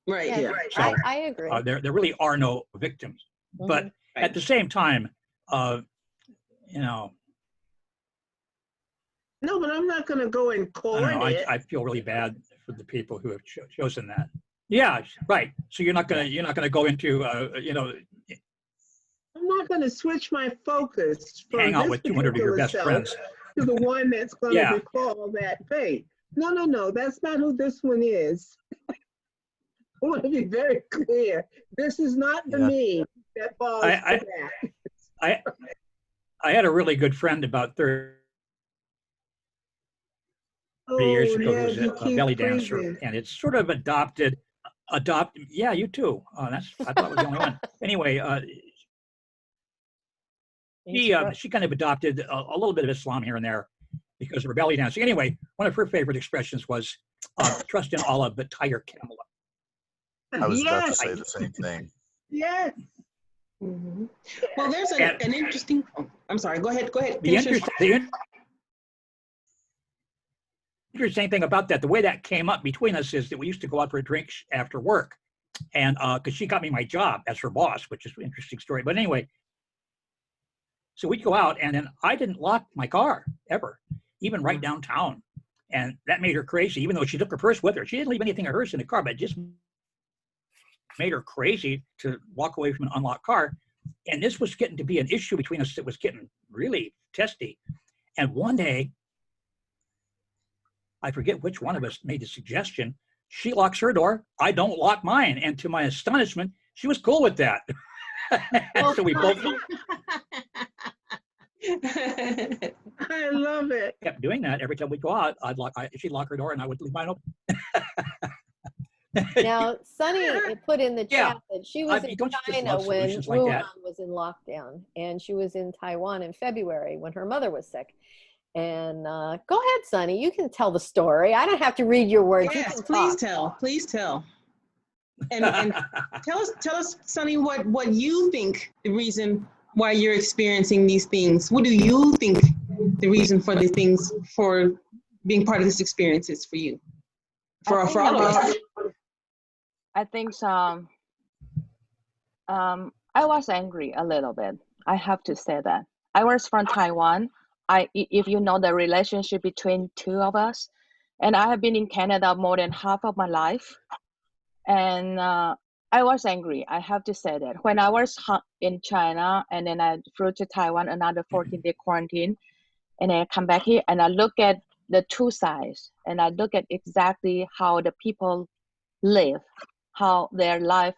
Speaker 8: Right.
Speaker 4: Yeah,
Speaker 3: Yeah.
Speaker 1: So,
Speaker 4: I agree.
Speaker 1: there really are no victims. But
Speaker 4: Mhm.
Speaker 1: at the same time,
Speaker 3: No, but I'm not going to go and
Speaker 1: I
Speaker 3: court
Speaker 1: don't know.
Speaker 3: it.
Speaker 1: I feel really bad for the people who have chosen that. Yeah, right. So you're not gonna go into
Speaker 3: I'm not going to switch my focus from
Speaker 1: hang out
Speaker 3: this
Speaker 1: with 200 of your
Speaker 3: particular
Speaker 1: best
Speaker 3: self
Speaker 1: friends.
Speaker 3: to the one that's going to
Speaker 1: Yeah.
Speaker 3: recall that fate. No, that's not who this one is. I want to be very clear. This is not the
Speaker 7: Yeah.
Speaker 3: me that falls
Speaker 1: I-
Speaker 3: for that.
Speaker 1: I had a really good friend about 30 years ago who
Speaker 3: Ned,
Speaker 1: was
Speaker 3: you
Speaker 1: a
Speaker 3: keep
Speaker 1: belly dancer,
Speaker 3: freezing.
Speaker 1: and it's sort of adopted. Yeah, you too. I thought I was the only one. Anyway, she kind of adopted a little bit of Islam here and there because of her belly dancing. Anyway, one of her favorite expressions was "trust in Allah, but tie your camel up."
Speaker 7: I was about to
Speaker 3: Yes,
Speaker 7: say the same thing.
Speaker 3: yes.
Speaker 8: Mm-hmm. Well, there's
Speaker 1: And-
Speaker 8: an interesting. Oh, I'm sorry. Go ahead.
Speaker 1: The
Speaker 8: Finish your-
Speaker 1: interesting thing about that, the way that came up between us is that we used to go out for a drink after work, and because she got me my job as her boss, which is an interesting story. But anyway, so we'd go out, and then I didn't lock my car ever, even right downtown, and that made her crazy. Even though she took her purse with her, she didn't leave anything of hers in the car, but it just made her crazy to walk away from an unlocked car. And this was getting to be an issue between us that was getting really testy. And one day, I forget which one of us made the suggestion. She locks her door. I don't lock mine. And to my astonishment, she was cool with that. So we both,
Speaker 3: I love it.
Speaker 1: Kept doing that every time we go out. She'd lock her door and I would leave mine open.
Speaker 4: Now, Sunny put in the
Speaker 1: Yeah.
Speaker 4: chat that she was in
Speaker 1: Don't you just
Speaker 4: China
Speaker 1: love
Speaker 4: when
Speaker 1: solutions like that?
Speaker 4: Wuhan was in lockdown, and she was in Taiwan in February when her mother was sick. And go ahead, Sunny, you can tell the story. I don't have to read your words. You
Speaker 8: Yes,
Speaker 4: can
Speaker 8: please
Speaker 4: talk.
Speaker 8: tell. Please tell. And tell us, Sonny, what you think the reason why you're experiencing these things. What do you think the reason for the things for being part of this experience is for you? For all of us.
Speaker 10: I think I was angry a little bit. I have to say that. I was from Taiwan. If you know the relationship between two of us, and I have been in Canada more than half of my life, and I was angry. I have to say that. When I was in China, and then I flew to Taiwan, another 14-day quarantine, and then I come back here, and I look at the two sides, and I look at exactly how the people live, how their life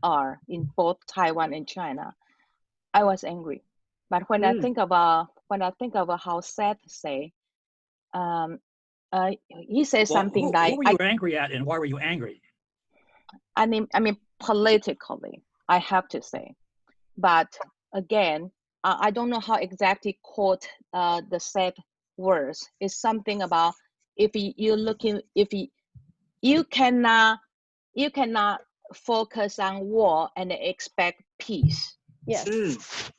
Speaker 10: are in both Taiwan and China. I was angry, but when I think about how Seth say, he says something like,
Speaker 1: "Who were you angry at, and why were you angry?"
Speaker 10: I mean, politically, I have to say, but again, I don't know how exactly quote the Seth words. It's something about you cannot focus on war and expect peace.
Speaker 4: Yes.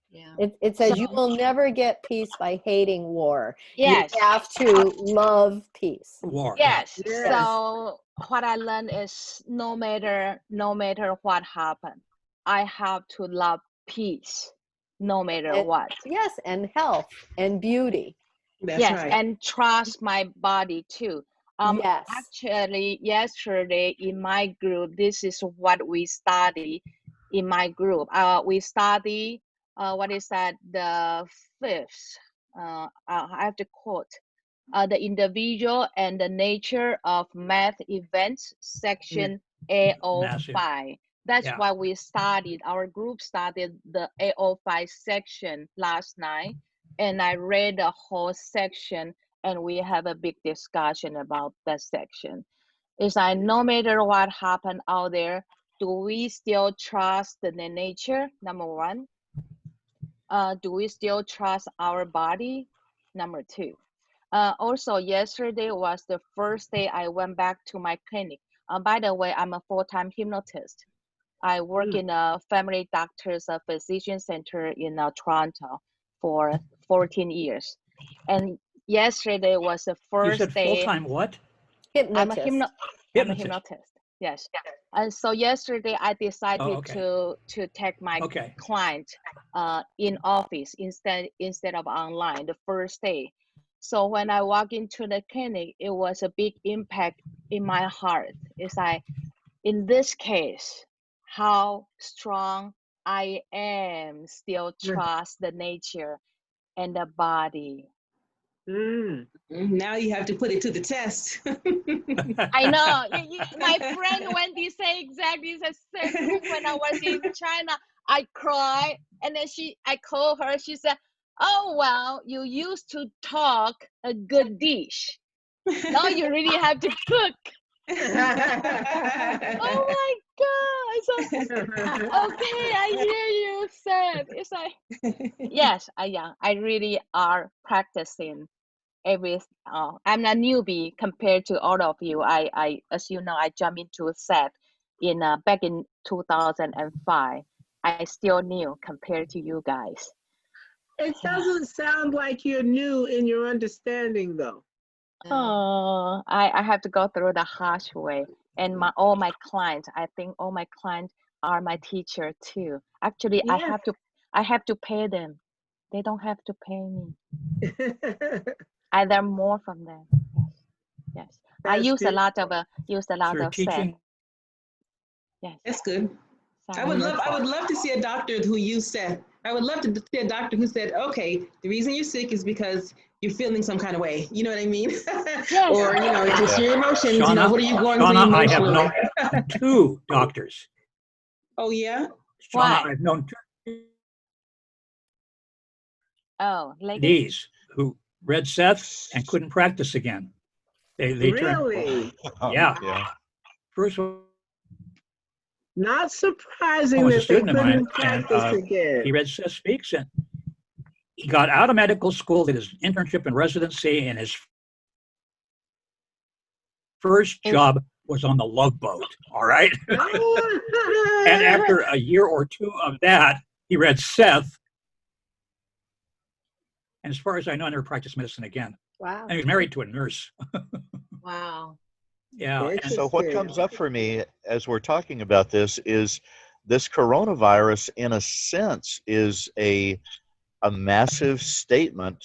Speaker 2: Yeah.
Speaker 4: It says you will never get peace by hating war.
Speaker 10: Yes.
Speaker 4: You have to love peace.
Speaker 1: War.
Speaker 10: Yes. So what I learned is no matter what happened, I have to love peace, no matter what.
Speaker 4: Yes, and health and beauty.
Speaker 8: That's right.
Speaker 10: And trust my body too.
Speaker 4: Yes.
Speaker 10: Actually, yesterday in my group, this is what we study in my group. We study what is that? The fifth. I have to quote. The individual and the nature of math events, section AO5. That's why we studied, our group studied the AO5 section last night, and I read the whole section, and we have a big discussion about that section. It's like no matter what happened out there, do we still trust the nature? Number one. Do we still trust our body? Number two. Also, yesterday was the first day I went back to my clinic. By the way, I'm a full-time hypnotist. I work in a family doctor's physician center in Toronto for 14 years. And yesterday was the first
Speaker 1: You said
Speaker 10: day.
Speaker 1: full-time what?
Speaker 4: Hypnotist.
Speaker 10: I'm a hypnotist. Yes. And so yesterday I decided to take my client in office instead of online the first day. So when I walk into the clinic, it was a big impact in my heart. It's like, in this case, how strong I am still trust the nature and the body.
Speaker 8: Now you have to put it to the test.
Speaker 10: I know. My friend Wendy say exactly the same thing. When I was in China, I cried, and then I called her. She said, "Oh well, you used to talk a good dish. Now you really have to cook." Oh my God! So, okay, I hear you, Seth. It's like, yes, I really are practicing. I'm a newbie compared to all of you. I as you know, I jumped into Seth back in 2005. I still new compared to you guys.
Speaker 3: It doesn't sound like you're new in your understanding, though.
Speaker 10: Oh, I have to go through the harsh way. And all my clients, I think all my clients are my teacher too. Actually, I have to pay them. They don't have to pay me. I learn more from them. Yes. I use a lot of Seth. Yes.
Speaker 8: That's good. I would love to see a doctor who used Seth. I would love to see a doctor who said, okay, the reason you're sick is because you're feeling some kind of way. You know what I mean?
Speaker 10: Yes.
Speaker 8: Or, it's just your emotions.
Speaker 1: Shauna,
Speaker 8: what are you going through
Speaker 1: I
Speaker 8: emotionally?
Speaker 1: have known 2 doctors.
Speaker 8: Oh, yeah?
Speaker 1: Shauna, I've known 2
Speaker 10: Oh, like
Speaker 1: These who read Seth and couldn't practice again. They turned,
Speaker 3: Really?
Speaker 1: yeah.
Speaker 7: Yeah.
Speaker 1: First one
Speaker 3: Not surprising
Speaker 1: was a
Speaker 3: that they
Speaker 1: student of mine,
Speaker 3: couldn't
Speaker 1: and
Speaker 3: practice again.
Speaker 1: he read Seth Speaks, and he got out of medical school, did his internship and residency, and his first job was on the Love Boat. All right. And after a year or two of that, he read Seth. And as far as I know, I never practiced medicine again.
Speaker 4: Wow.
Speaker 1: And he was married to a nurse.
Speaker 2: Wow.
Speaker 1: Yeah. And
Speaker 7: So what comes up for me as we're talking about this is this coronavirus, in a sense, is a massive statement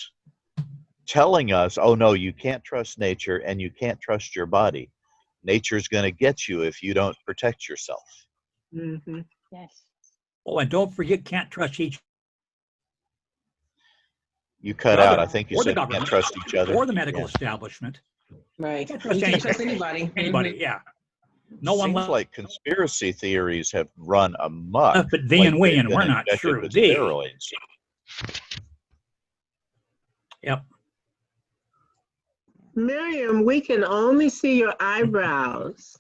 Speaker 7: telling us, oh no, you can't trust nature and you can't trust your body. Nature's going to get you if you don't protect yourself.
Speaker 3: Mm-hmm.
Speaker 10: yes.
Speaker 1: oh, and don't forget, can't trust each
Speaker 7: You cut
Speaker 1: other,
Speaker 7: out. I think you
Speaker 1: or the
Speaker 7: said you can't
Speaker 1: government,
Speaker 7: trust each other.
Speaker 1: or the medical
Speaker 7: Yeah.
Speaker 1: establishment.
Speaker 8: Right.
Speaker 1: Can't
Speaker 8: You
Speaker 1: trust
Speaker 8: can't trust
Speaker 1: anybody.
Speaker 8: anybody.
Speaker 1: Anybody,
Speaker 8: Mhm.
Speaker 1: yeah. No one
Speaker 7: Seems
Speaker 1: left
Speaker 7: like conspiracy theories have run amok.
Speaker 1: but thee
Speaker 7: like
Speaker 1: and we,
Speaker 7: they've
Speaker 1: and
Speaker 7: been
Speaker 1: we're not
Speaker 7: injected
Speaker 1: true
Speaker 7: with
Speaker 1: thee.
Speaker 7: steroids.
Speaker 1: Yep.
Speaker 3: Miriam, we can only see your eyebrows.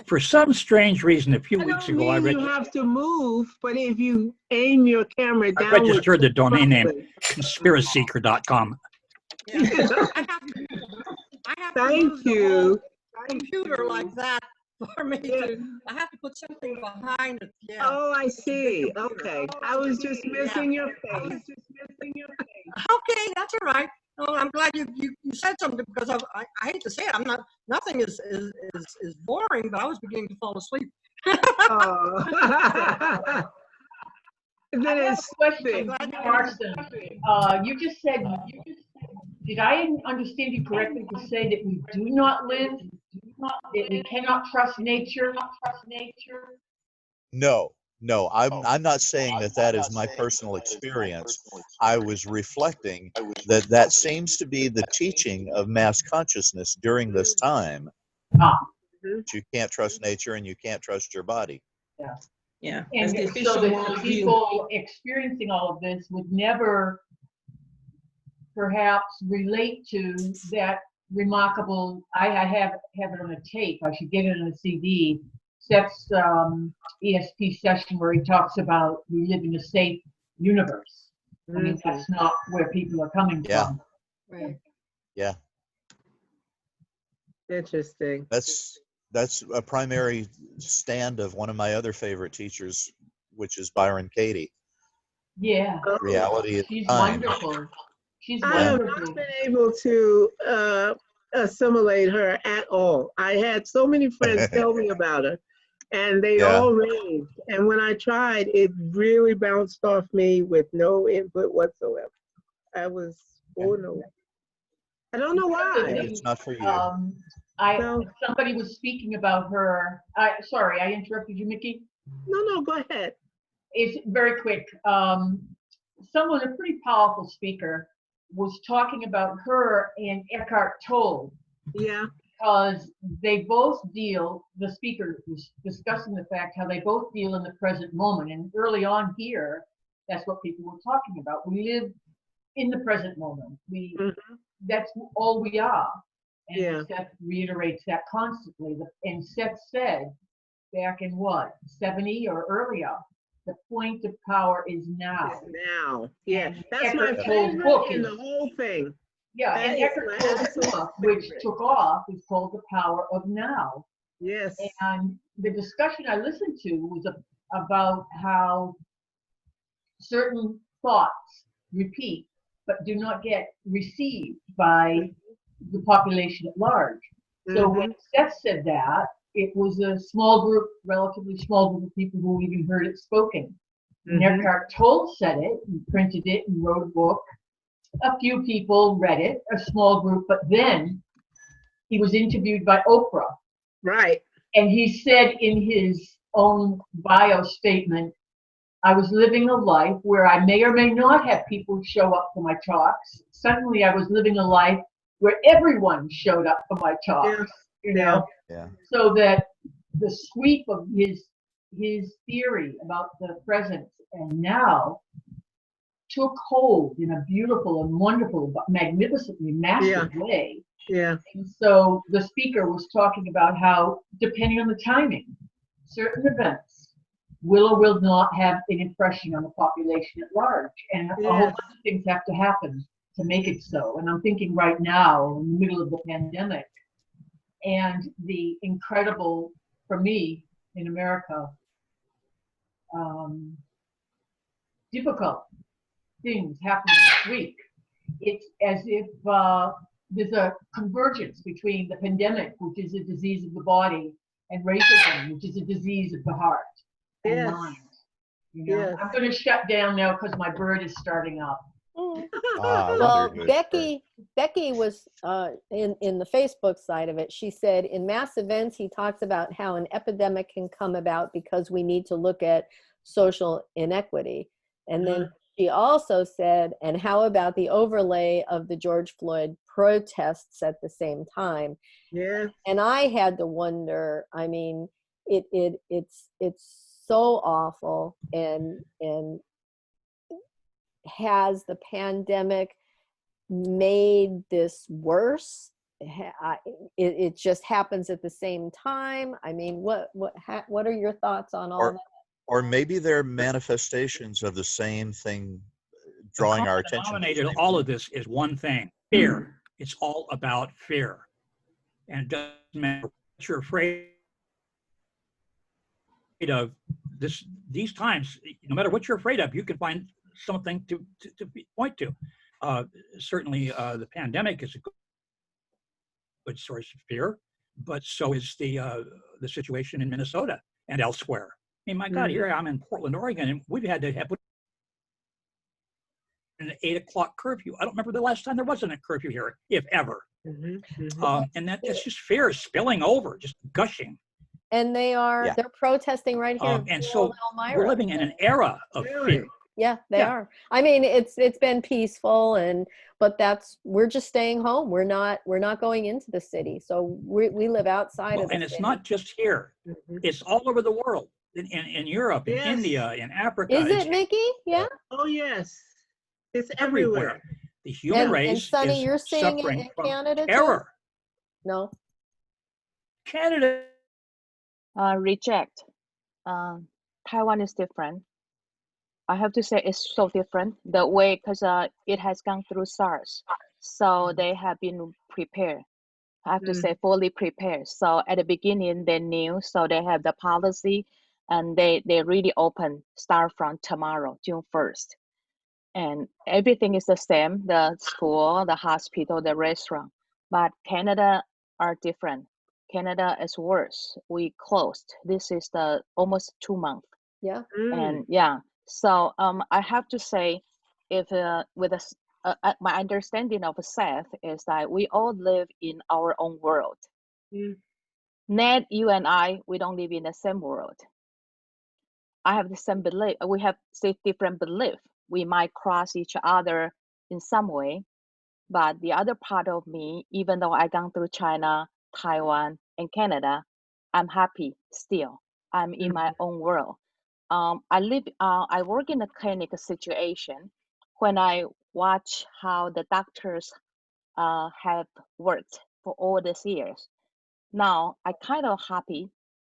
Speaker 1: For some strange reason, a few
Speaker 3: I
Speaker 1: weeks
Speaker 3: don't
Speaker 1: ago, I
Speaker 3: mean you have to move, but if you aim your camera downward.
Speaker 1: registered the domain name
Speaker 3: properly.
Speaker 1: conspiracyseeker.com.
Speaker 12: Yeah. I have to
Speaker 3: Thank
Speaker 12: move the
Speaker 3: you.
Speaker 12: whole computer like that for me to, I have to put something behind it, yeah.
Speaker 3: Oh, I
Speaker 12: It's a big
Speaker 3: see.
Speaker 12: computer.
Speaker 3: Okay. I was just missing your face.
Speaker 12: Okay, that's all right. Oh, I'm glad you said something because I hate to say it. I'm not, nothing is boring, but I was beginning to fall asleep.
Speaker 3: Oh. Then
Speaker 11: I have
Speaker 3: it's
Speaker 11: a question, Carson. You just said, did I understand you correctly to say that we do not live, that we cannot trust nature?
Speaker 7: No, I'm not saying that is my personal experience. I was reflecting that seems to be the teaching of mass consciousness during this time.
Speaker 11: Ah.
Speaker 7: You can't trust nature and you can't trust your body.
Speaker 11: Yeah.
Speaker 8: Yeah.
Speaker 11: And
Speaker 8: That's the
Speaker 11: so
Speaker 8: official
Speaker 11: that the
Speaker 8: worldview.
Speaker 11: people experiencing all of this would never perhaps relate to that remarkable, I have it on a tape, I should get it on a CD, Seth's ESP session where he talks about we live in a safe universe. I mean, that's not where people are coming from.
Speaker 2: Right.
Speaker 7: Yeah.
Speaker 3: interesting.
Speaker 7: That's a primary stand of one of my other favorite teachers, which is Byron Katie.
Speaker 11: Yeah.
Speaker 7: Reality is
Speaker 11: She's
Speaker 7: time.
Speaker 11: wonderful. She's
Speaker 3: I have
Speaker 11: wonderful.
Speaker 3: not been able to assimilate her at all. I had so many friends tell me about her, and they
Speaker 7: Yeah.
Speaker 3: all raved. And when I tried, it really bounced off me with no input whatsoever. I was, oh no. I don't know why.
Speaker 7: It's not for you.
Speaker 11: Somebody was speaking about her. Sorry, I interrupted you, Mickey.
Speaker 3: No, go ahead.
Speaker 11: It's very quick. Someone, a pretty powerful speaker, was talking about her and Eckhart Tolle.
Speaker 3: Yeah.
Speaker 11: Because they both deal, the speaker was discussing the fact how they both deal in the present moment. And early on here, that's what people were talking about. We live in the present moment. That's all we are. And Seth reiterates that constantly. And Seth said back in what, 70 or earlier, the point of power is now.
Speaker 3: It's now. Yeah. That's
Speaker 11: Eckhart
Speaker 3: my
Speaker 11: Tolle's
Speaker 3: favorite
Speaker 11: book
Speaker 3: in
Speaker 11: is,
Speaker 3: the whole thing.
Speaker 11: yeah,
Speaker 3: That
Speaker 11: and
Speaker 3: is
Speaker 11: Eckhart
Speaker 3: my
Speaker 11: Tolle's
Speaker 3: absolute
Speaker 11: book, which
Speaker 3: favorite.
Speaker 11: took off, is called The Power of Now.
Speaker 3: Yes.
Speaker 11: And the discussion I listened to was about how certain thoughts repeat but do not get received by the population at large. So when Seth said that, it was a small group, relatively small group of people who even heard it spoken. And Eckhart Tolle said it, and printed it, and wrote a book. A few people read it, a small group, but then he was interviewed by Oprah.
Speaker 3: Right.
Speaker 11: And he said in his own bio statement, I was living a life where I may or may not have people show up for my talks. Suddenly I was living a life where everyone showed up for my talks, you know?
Speaker 7: Yeah.
Speaker 11: So that the sweep of his his theory about the presence and now took hold in a beautiful and wonderful, but magnificently massive way.
Speaker 3: Yeah.
Speaker 11: And so the speaker was talking about how, depending on the timing, certain events will or will not have an impression on the population at large. And a whole bunch of things have to happen to make it so. And I'm thinking right now, in the middle of the pandemic, and the incredible, for me, in America, difficult things happening this week. It's as if there's a convergence between the pandemic, which is a disease of the body, and racism, which is a disease of the heart and mind. You know, I'm going to shut down now because my bird is starting up.
Speaker 4: Well, Becky was in the Facebook side of it. She said in mass events, he talks about how an epidemic can come about because we need to look at social inequity. And then she also said, and how about the overlay of the George Floyd protests at the same time?
Speaker 3: Yeah.
Speaker 4: And I had to wonder, I mean, it's so awful, and has the pandemic made this worse? It just happens at the same time. I mean, what are your thoughts on all that?
Speaker 7: Or maybe they're manifestations of the same thing drawing our attention.
Speaker 1: All of this is one thing: fear. It's all about fear, and it doesn't matter what you're afraid of. These times, no matter what you're afraid of, you can find something to point to. Certainly, the pandemic is a good source of fear, but so is the situation in Minnesota and elsewhere. I mean, my God, here I'm in Portland, Oregon, and we've had to have an 8 o'clock curfew. I don't remember the last time there wasn't a curfew here, if ever. And that's just fear spilling over, just gushing.
Speaker 4: And they're protesting right here.
Speaker 1: And so we're living in an era of fear.
Speaker 4: Yeah, they are. I mean, it's been peaceful, but we're just staying home. We're not going into the city. So we live outside of the
Speaker 1: and it's
Speaker 4: city.
Speaker 1: not just here. It's all over the world. In Europe, in India, in Africa.
Speaker 4: Is it, Mickey? Yeah.
Speaker 3: Oh yes, it's everywhere.
Speaker 1: The human race
Speaker 4: and Sonny,
Speaker 1: is
Speaker 4: you're seeing
Speaker 1: suffering
Speaker 4: it in
Speaker 1: from
Speaker 4: Canada
Speaker 1: terror.
Speaker 4: Too? No.
Speaker 1: Canada.
Speaker 10: Reject. Taiwan is different. I have to say it's so different the way, because it has gone through SARS, so they have been prepared. I have to say fully prepared. So at the beginning they knew, so they have the policy, and they really open start from tomorrow, June 1st, and everything is the same: the school, the hospital, the restaurant. But Canada are different. Canada is worse. We closed. This is the almost 2 months.
Speaker 4: Yeah.
Speaker 10: And so I have to say, if with my understanding of Seth is that we all live in our own world. Ned, you and I, we don't live in the same world. I have the same belief. We have different belief. We might cross each other in some way, but the other part of me, even though I gone through China, Taiwan, and Canada, I'm happy still. I'm in my own world. I work in a clinic situation. When I watch how the doctors have worked for all these years, now I kind of happy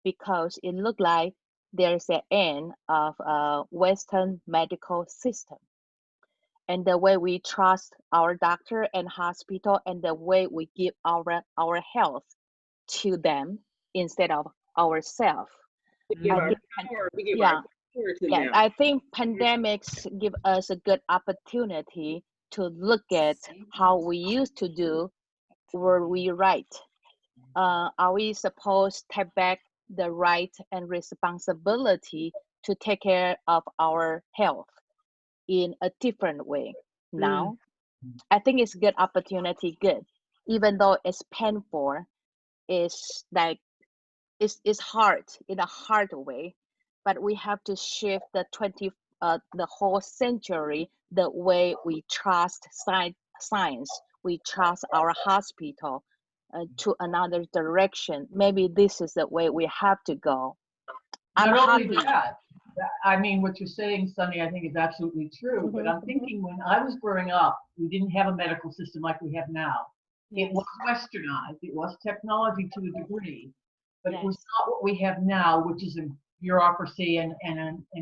Speaker 10: because it looked like there's an end of a Western medical system, and the way we trust our doctor and hospital, and the way we give our health to them instead of ourselves. I think pandemics give us a good opportunity to look at how we used to do. Were we right? Are we supposed to take back the right and responsibility to take care of our health in a different way now? I think it's a good opportunity, even though it's painful. It's like it's hard in a hard way, but we have to shift the whole century, the way we trust science, we trust our hospital to another direction. Maybe this is the way we have to go. I'm
Speaker 11: Not only
Speaker 10: happy.
Speaker 11: that, I mean, what you're saying, Sunny, I think is absolutely true. But I'm thinking when I was growing up, we didn't have a medical system like we have now. It was westernized. It was technology to a degree, but it was not what we have now, which is a bureaucracy and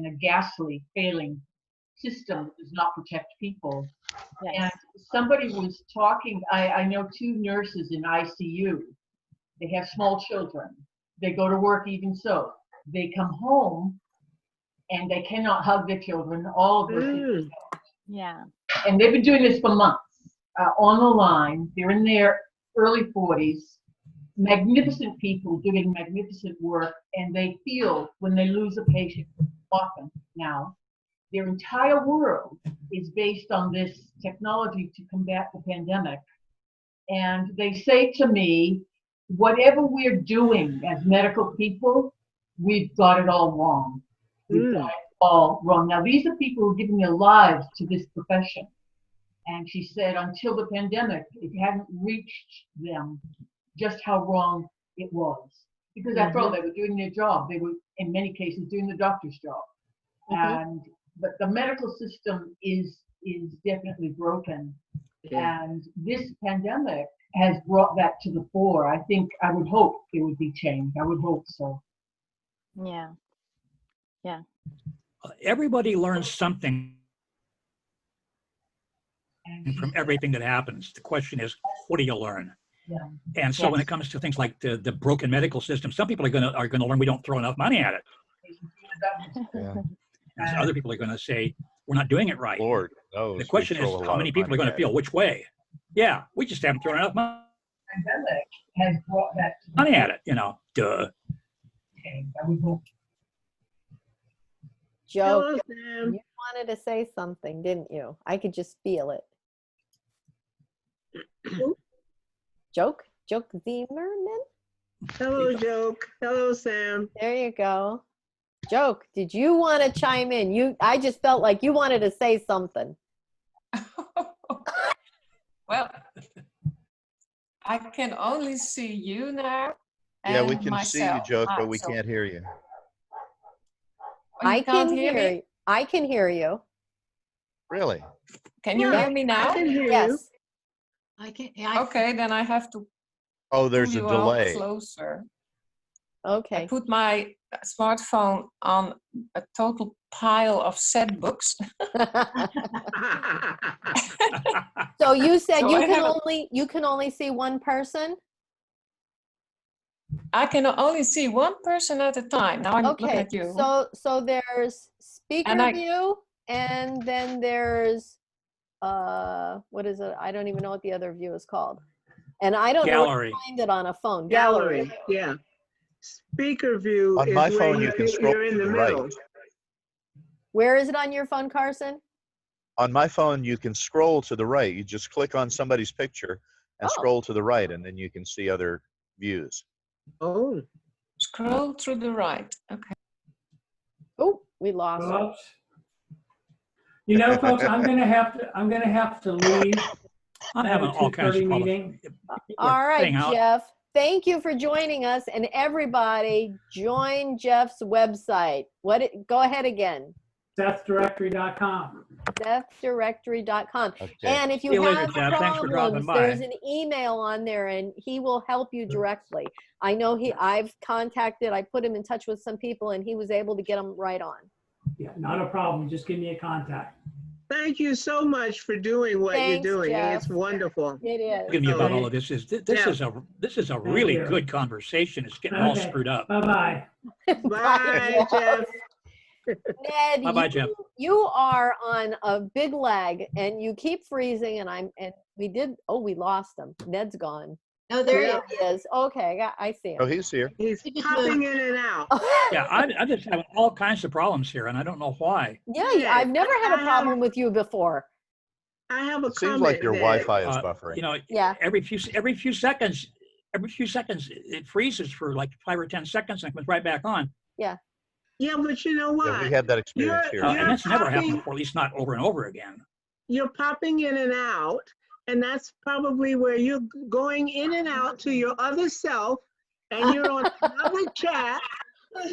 Speaker 11: a ghastly failing system that does not protect people. And somebody was talking, I know 2 nurses in ICU. They have small children. They go to work even so. They come home and they cannot hug their children. All of those things.
Speaker 10: Yeah.
Speaker 11: And they've been doing this for months. On the line, they're in their early 40s, magnificent people doing magnificent work, and they feel when they lose a patient, often now, their entire world is based on this technology to combat the pandemic. And they say to me, whatever we're doing as medical people, we've got it all wrong. We've got it all wrong. Now, these are people who are giving their lives to this profession. And she said, until the pandemic, it hadn't reached them just how wrong it was. Because after all, they were doing their job. They were, in many cases, doing the doctor's job. But the medical system is definitely broken. And this pandemic has brought that to the fore. I think, I would hope it would be changed. I would hope so.
Speaker 10: Yeah. Yeah.
Speaker 1: Everybody learns something from everything that happens. The question is, what do you learn? And so when it comes to things like the broken medical system, some people are gonna learn we don't throw enough money at it. And so other people are gonna say we're not doing it right.
Speaker 7: Lord knows.
Speaker 1: The question is, how many people are going to feel which way? Yeah, we just haven't thrown enough
Speaker 11: Pandemic has brought that
Speaker 1: money at it, you know. Duh.
Speaker 4: Joe, you wanted to say something, didn't you? I could just feel it. Joke Zimmerman?
Speaker 3: Hello, Joke. Hello, Sam.
Speaker 4: There you go. Joke, did you want to chime in? I just felt like you wanted to say something.
Speaker 13: Well, I can only see you now.
Speaker 7: Yeah, we
Speaker 13: and
Speaker 7: can see you,
Speaker 13: myself.
Speaker 7: Joke, but we
Speaker 13: So-
Speaker 7: can't hear you.
Speaker 13: Oh, you
Speaker 4: I
Speaker 13: can't
Speaker 4: can hear
Speaker 13: me?
Speaker 4: you. I can hear you.
Speaker 7: Really?
Speaker 13: Can you hear me now?
Speaker 3: I can hear you.
Speaker 4: Yes.
Speaker 2: I can.
Speaker 13: Okay, then I have to
Speaker 7: Oh, there's
Speaker 13: pull
Speaker 7: a
Speaker 13: you all
Speaker 7: delay.
Speaker 13: closer. I
Speaker 4: Okay.
Speaker 13: put my smartphone on a total pile of set books.
Speaker 4: So you said
Speaker 13: So
Speaker 4: you
Speaker 13: I
Speaker 4: can
Speaker 13: have
Speaker 4: only see one person?
Speaker 13: I can only see one person at a time. Now I'm looking
Speaker 4: Okay.
Speaker 13: at you.
Speaker 4: So there's speaker
Speaker 13: And I-
Speaker 4: view, and then there's what is it? I don't even know what the other view is called. And I don't
Speaker 1: Gallery.
Speaker 4: know how to find it on a phone.
Speaker 3: Gallery, yeah. Speaker view
Speaker 7: On
Speaker 3: is
Speaker 7: my
Speaker 3: where
Speaker 7: phone, you can scroll
Speaker 3: you're in
Speaker 7: to
Speaker 3: the
Speaker 7: the right.
Speaker 3: middle.
Speaker 4: Where is it on your phone, Carson?
Speaker 7: On my phone, you can scroll to the right. You just click on somebody's picture and
Speaker 4: Oh.
Speaker 7: scroll to the right, and then you can see other views.
Speaker 3: Oh.
Speaker 13: Scroll through the right. Okay.
Speaker 4: Oh, we lost her.
Speaker 5: Oops. You know, folks, I'm gonna have to leave.
Speaker 1: I'm
Speaker 5: I have
Speaker 1: having
Speaker 5: a
Speaker 1: all kinds of
Speaker 5: 2:30
Speaker 1: problems.
Speaker 5: meeting.
Speaker 1: People are
Speaker 4: All right,
Speaker 1: staying out.
Speaker 4: Jeff. Thank you for joining us, and everybody join Jeff's website. Go ahead again.
Speaker 5: SethDirectory.com.
Speaker 4: SethDirectory.com.
Speaker 7: Okay.
Speaker 4: And if you
Speaker 1: See you later,
Speaker 4: have
Speaker 1: Jeff. Thanks for dropping
Speaker 4: problems,
Speaker 1: by.
Speaker 4: there's an email on there, and he will help you directly. I know I put him in touch with some people, and he was able to get them right on.
Speaker 5: Yeah, not a problem. Just give me a contact.
Speaker 3: Thank you so much for doing what
Speaker 4: Thanks,
Speaker 3: you're doing.
Speaker 4: Jeff.
Speaker 3: It's wonderful.
Speaker 4: It is.
Speaker 1: Talking to me about
Speaker 3: Okay.
Speaker 1: all of this is this
Speaker 3: Yeah.
Speaker 1: is a really
Speaker 5: you.
Speaker 1: good conversation. It's getting all
Speaker 5: Okay.
Speaker 1: screwed up.
Speaker 5: Bye-bye.
Speaker 3: Bye, Jeff.
Speaker 4: Ned,
Speaker 1: Bye-bye, Jeff.
Speaker 4: you are on a big lag, and you keep freezing, and we lost him. Ned's gone.
Speaker 2: Oh, there
Speaker 3: Yeah.
Speaker 2: he
Speaker 4: He is. Okay, I see him.
Speaker 7: Oh, he's here.
Speaker 3: He's
Speaker 2: He just
Speaker 3: popping
Speaker 2: moved.
Speaker 3: in and out.
Speaker 1: Yeah, I'm just having all kinds of problems here, and I don't know why.
Speaker 4: Yeah,
Speaker 3: Ned,
Speaker 4: I've never had a
Speaker 3: I
Speaker 4: problem with you before.
Speaker 3: I have a
Speaker 7: It seems
Speaker 3: comment.
Speaker 7: like your
Speaker 3: Ned.
Speaker 7: Wi-Fi is
Speaker 1: You
Speaker 7: buffering.
Speaker 1: know,
Speaker 4: Yeah.
Speaker 1: every few seconds, it freezes for like 5 or 10 seconds and comes right back on.
Speaker 3: Yeah, but you know what?
Speaker 7: Yeah, we had that experience
Speaker 3: You're-
Speaker 7: here.
Speaker 1: And
Speaker 3: you're
Speaker 1: that's never happened
Speaker 3: popping-
Speaker 1: before, at least not over and over again.
Speaker 3: You're popping in and out, and that's probably where you're going in and out to your other self, and you're on another chat,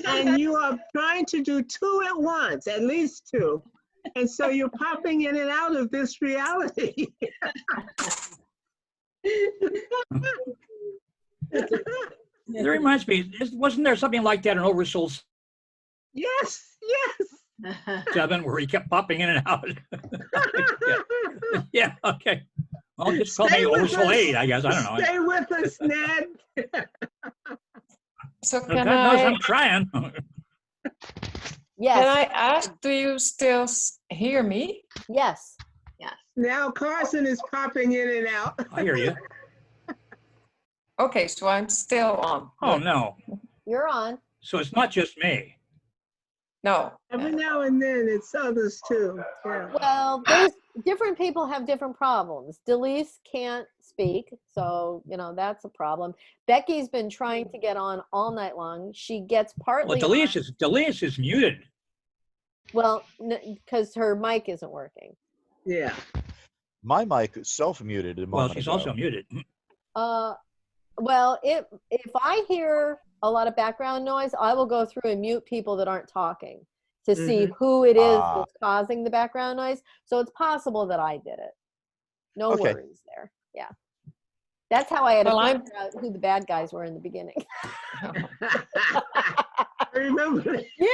Speaker 3: and you are trying to do two at once, at least two. And so you're popping in and out of this reality.
Speaker 1: It reminds me, wasn't there something like that in Oversoul
Speaker 3: Yes, yes.
Speaker 1: 7 where he kept popping in and out? Yeah, okay. Well, just call me Oversoul 8, I guess. I don't know.
Speaker 3: Stay with us, Ned.
Speaker 13: So
Speaker 1: God
Speaker 13: can
Speaker 1: knows
Speaker 13: I,
Speaker 1: I'm trying.
Speaker 4: Yes.
Speaker 13: can I ask, do you still hear me?
Speaker 4: Yes.
Speaker 2: Yes.
Speaker 3: Now Carson is popping in and out.
Speaker 1: I hear you.
Speaker 13: Okay, so I'm still on.
Speaker 1: Oh,
Speaker 13: Good.
Speaker 1: no.
Speaker 4: You're on.
Speaker 1: So it's not just me.
Speaker 13: No.
Speaker 3: Every now and then it's others too. Yeah.
Speaker 4: Well, there's different people have different problems. Delise can't speak, so that's a problem. Becky's been trying to get on all night long. She gets
Speaker 1: Well,
Speaker 4: partly on.
Speaker 1: Delise is muted.
Speaker 4: Well, because her mic isn't working.
Speaker 3: Yeah.
Speaker 7: My mic is self-muted a
Speaker 1: Well,
Speaker 7: moment
Speaker 1: she's
Speaker 7: ago.
Speaker 1: also muted.
Speaker 4: Well, if I hear a lot of background noise, I will go through and mute people that aren't talking to see who it is that's causing the background noise. So it's possible that I did it. No
Speaker 7: Okay.
Speaker 4: worries there. Yeah. That's how I had to
Speaker 13: Well,
Speaker 4: figure out who the bad guys were in the beginning.
Speaker 3: Remember?
Speaker 4: Yeah.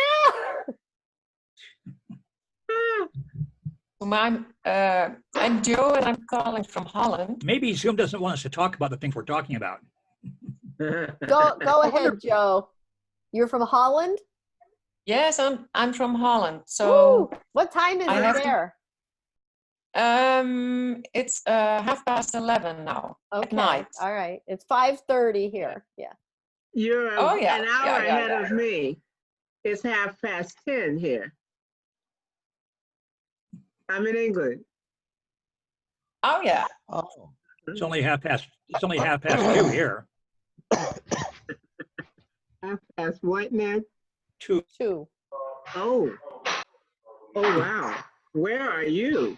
Speaker 13: I'm Joe and I'm calling from Holland.
Speaker 1: Maybe Zoom doesn't want us to talk about the things we're talking about.
Speaker 4: Go ahead, Joe. You're from Holland?
Speaker 13: Yes, I'm from Holland. So
Speaker 4: Woo! What time is it there?
Speaker 13: It's 11:30 now at night.
Speaker 4: All right. It's 5:30 here. Yeah.
Speaker 3: You're
Speaker 13: Oh, yeah.
Speaker 3: an hour
Speaker 13: Yeah,
Speaker 3: ahead
Speaker 13: yeah.
Speaker 3: of me. It's 10:30 here. I'm in England.
Speaker 13: Oh yeah.
Speaker 7: Oh.
Speaker 1: It's only half past 2 here.
Speaker 3: Half past what, Ned?
Speaker 1: 2.
Speaker 4: Oh.
Speaker 3: Oh, wow. Where are you?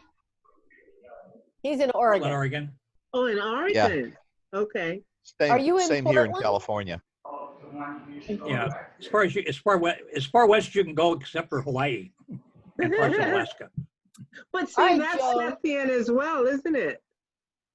Speaker 4: He's in Oregon.
Speaker 1: Portland, Oregon.
Speaker 3: Oh, in Oregon. Okay.
Speaker 7: Same,
Speaker 4: Are you in
Speaker 7: same here in
Speaker 4: Portland?
Speaker 7: California.
Speaker 1: Yeah, as far west as you can go, except for Hawaii and parts of Alaska.
Speaker 3: But see,
Speaker 4: All right,
Speaker 3: that's
Speaker 4: Joe.
Speaker 3: Sethian as well, isn't it?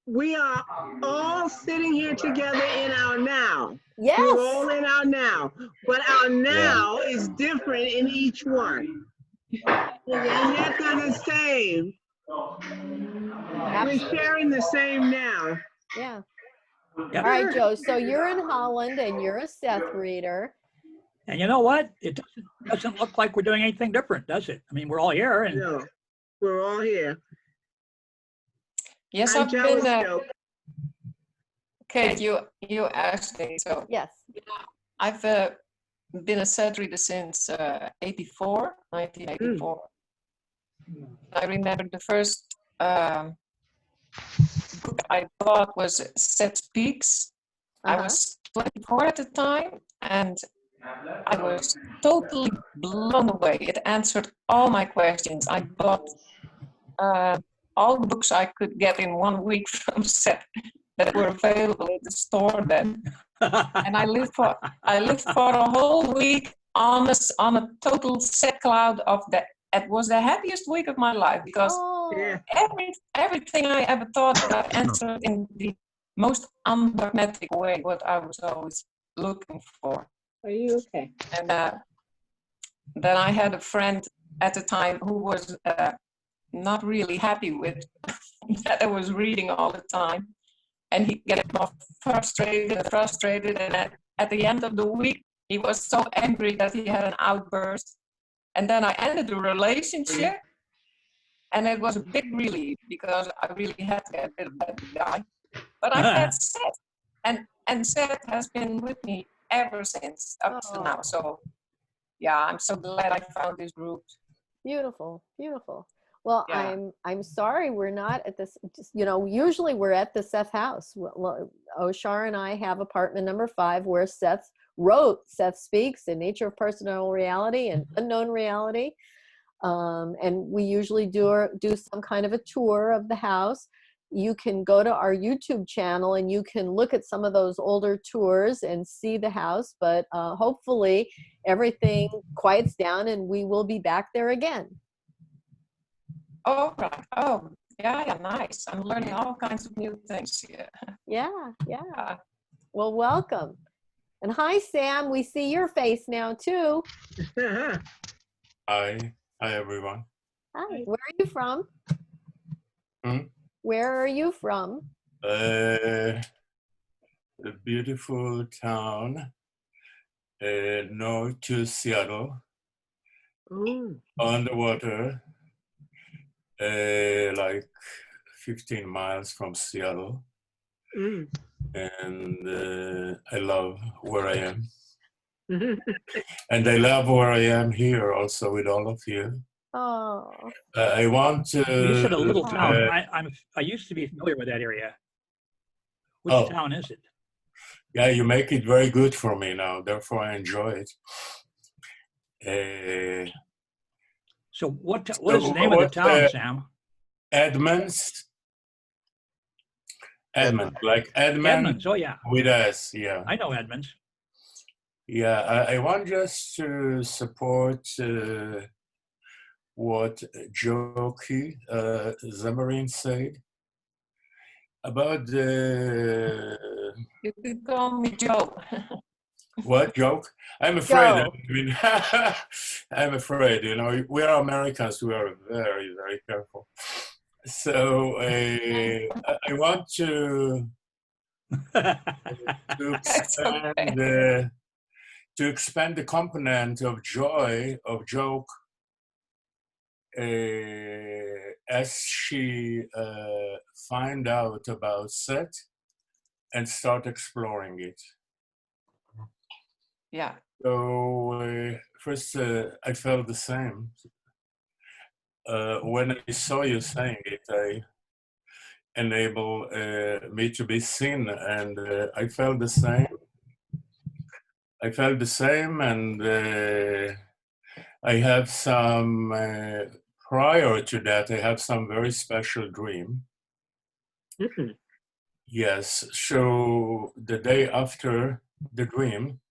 Speaker 3: We are all sitting here together in our now.
Speaker 4: Yes.
Speaker 3: We're all in our now. But our now is different in each one. And yet they're the same. We're sharing the same now.
Speaker 4: Yeah.
Speaker 1: Yep.
Speaker 4: All right, Joe. So you're in Holland and you're a Seth reader.
Speaker 1: And you know what? It doesn't look like we're doing anything different, does it? I mean, we're all here, and
Speaker 3: No, we're all here.
Speaker 13: Yes,
Speaker 3: I'm
Speaker 13: I've
Speaker 3: jealous,
Speaker 13: been.
Speaker 3: Joe.
Speaker 13: Okay, you asked me. So
Speaker 4: Yes.
Speaker 13: I've been a Seth reader since 1984. I remember the first book I bought was Seth Speaks. I was 24 at the time, and I was totally blown away. It answered all my questions. I bought all the books I could get in 1 week from Seth that were available at the store then. And I lived for a whole week on a total Seth cloud of that. It was the happiest week of my life because everything I ever thought got answered in the most undogmatic way, what I was always looking for.
Speaker 3: Are you okay?
Speaker 13: And then I had a friend at the time who was not really happy with that I was reading all the time. And he get more frustrated, and at the end of the week, he was so angry that he had an outburst. And then I ended the relationship, and it was a big relief because I really had to get rid of that guy. But I had Seth, and Seth has been with me ever since up to now. So yeah, I'm so glad I found this group.
Speaker 4: Beautiful, beautiful. Well,
Speaker 13: Yeah.
Speaker 4: I'm sorry we're not at this. Usually we're at the Seth house. Oshar and I have apartment number 5 where Seth wrote Seth Speaks: The Nature of Personal Reality and Unknown Reality, and we usually do some kind of a tour of the house. you can go to our YouTube channel and you can look at some of those older tours and see the house. But hopefully everything quiets down and we will be back there again.
Speaker 13: Oh, right. Oh, yeah, nice. I'm learning all kinds of new things here.
Speaker 4: Yeah. Well, welcome. And hi, Sam. We see your face now, too.
Speaker 14: Hi everyone.
Speaker 4: Hi. Where are you from? Where are you from?
Speaker 14: A beautiful town north to Seattle, on the water, like 15 miles from Seattle. And I love where I am. And I love where I am here also with all of you.
Speaker 4: Oh.
Speaker 14: I want to.
Speaker 1: You said a little town. I used to be familiar with that area. Which town is it?
Speaker 14: Yeah, you make it very good for me now. Therefore, I enjoy it.
Speaker 1: So what is the name of the town, Sam?
Speaker 14: Edmonds. Edmonds, like Edmund.
Speaker 1: Edmonds. Oh yeah.
Speaker 14: With us, yeah.
Speaker 1: I know Edmonds.
Speaker 14: Yeah, I want just to support what Joki Zamarin said about the.
Speaker 13: You could call me Joe.
Speaker 14: What joke? I'm afraid. I mean, I'm afraid. You know, we are Americans. We are very, very careful. So I want to expand the component of joy, of joke, as she find out about Seth and start exploring it.
Speaker 13: Yeah.
Speaker 14: So first, I felt the same. When I saw you saying it, I enabled me to be seen, and I felt the same. I felt the same, and I have some, prior to that, I have some very special dream. Yes, so the day after the dream,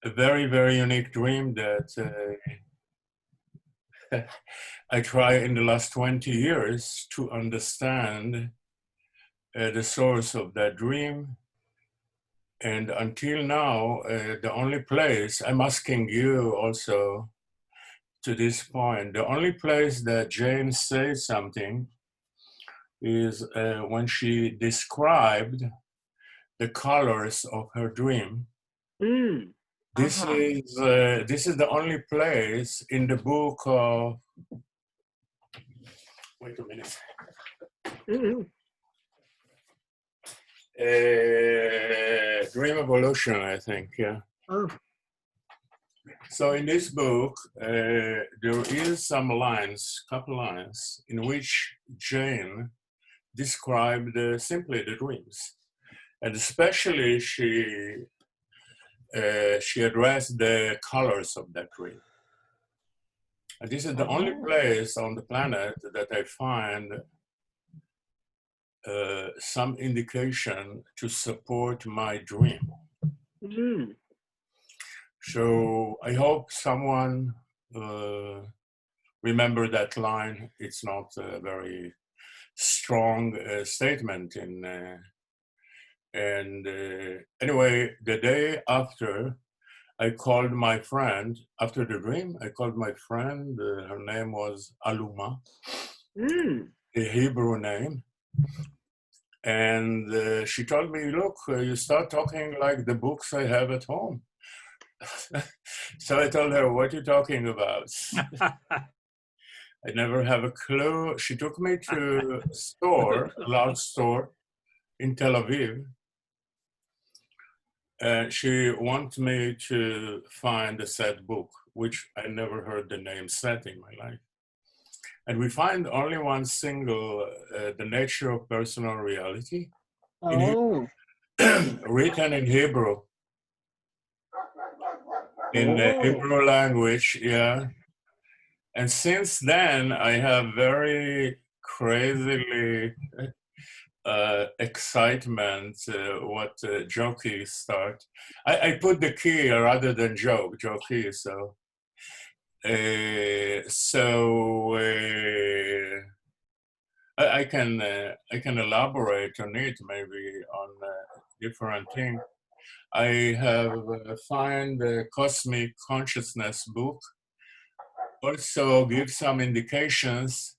Speaker 14: a very, very unique dream that I try in the last 20 years to understand the source of that dream. And until now, the only place, I'm asking you also to this point, the only place that Jane says something is when she described the colors of her dream. This is the only place in the book of, wait a minute. Dream Evolution, I think, yeah. So in this book, there is some lines, couple lines, in which Jane described simply the dreams. And especially she addressed the colors of that dream. And this is the only place on the planet that I find some indication to support my dream. So I hope someone remember that line. It's not a very strong statement and anyway, the day after, I called my friend, after the dream, I called my friend, her name was Aluma, a Hebrew name. And she told me, look, you start talking like the books I have at home. So I told her, what are you talking about? I never have a clue. She took me to a store, a large store in Tel Aviv. She wanted me to find a Seth book, which I never heard the name Seth in my life. And we find only one single, The Nature of Personal Reality, written in Hebrew. In the Hebrew language, yeah. And since then, I have very crazily excitement, what Jokey start. I put the key rather than Jokey, so. I can elaborate on it maybe on different things. I have find the Cosmic Consciousness book also gives some indications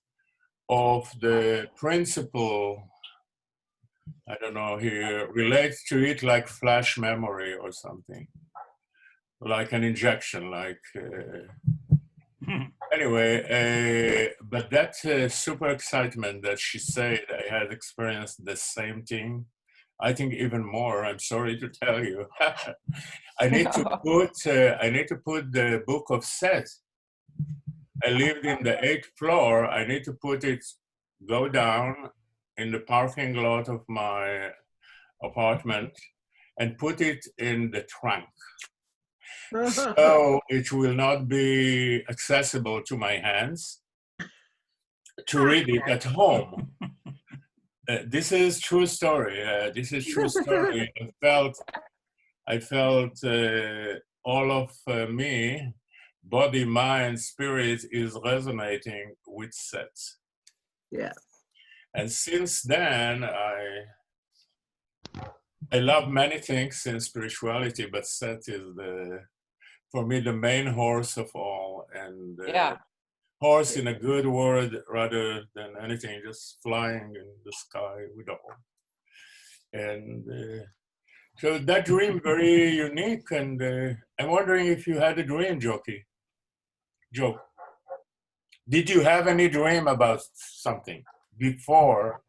Speaker 14: of the principle. I don't know, he relates to it like flash memory or something, like an injection, like anyway, but that super excitement that she said I had experienced the same thing. I think even more. I'm sorry to tell you. I need to put the book of Seth. I lived in the 8th floor. I need to put it, go down in the parking lot of my apartment and put it in the trunk. So it will not be accessible to my hands to read it at home. This is true story. This is true story. I felt all of me, body, mind, spirit is resonating with Seth.
Speaker 3: Yeah.
Speaker 14: And since then, I love many things in spirituality, but Seth is for me the main horse of all, and horse in a good word rather than anything, just flying in the sky with all. And so that dream very unique, and I'm wondering if you had a dream, Jokey. Joe, did you have any dream about something before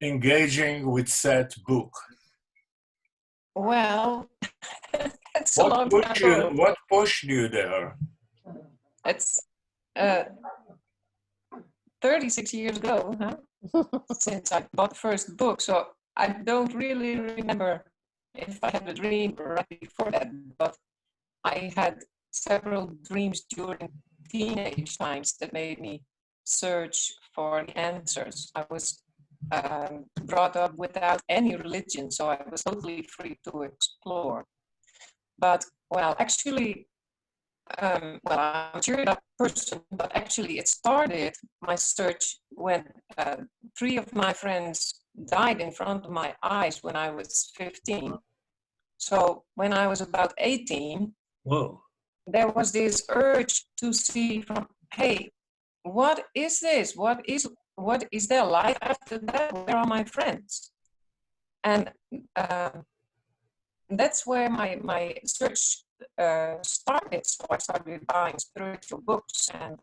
Speaker 14: engaging with Seth's book?
Speaker 13: Well, that's a long time ago.
Speaker 14: What pushed you there?
Speaker 13: It's 36 years ago, huh? Since I bought the first book, so I don't really remember if I had a dream right before that, but I had several dreams during teenage times that made me search for the answers. I was brought up without any religion, so I was totally free to explore. But, well, actually, I'm a cheered up person, but actually it started my search when 3 of my friends died in front of my eyes when I was 15. So when I was about 18,
Speaker 1: whoa,
Speaker 13: there was this urge to see from, hey, what is this? What is their life after that? Where are my friends? And that's where my search started. So I started buying spiritual books, and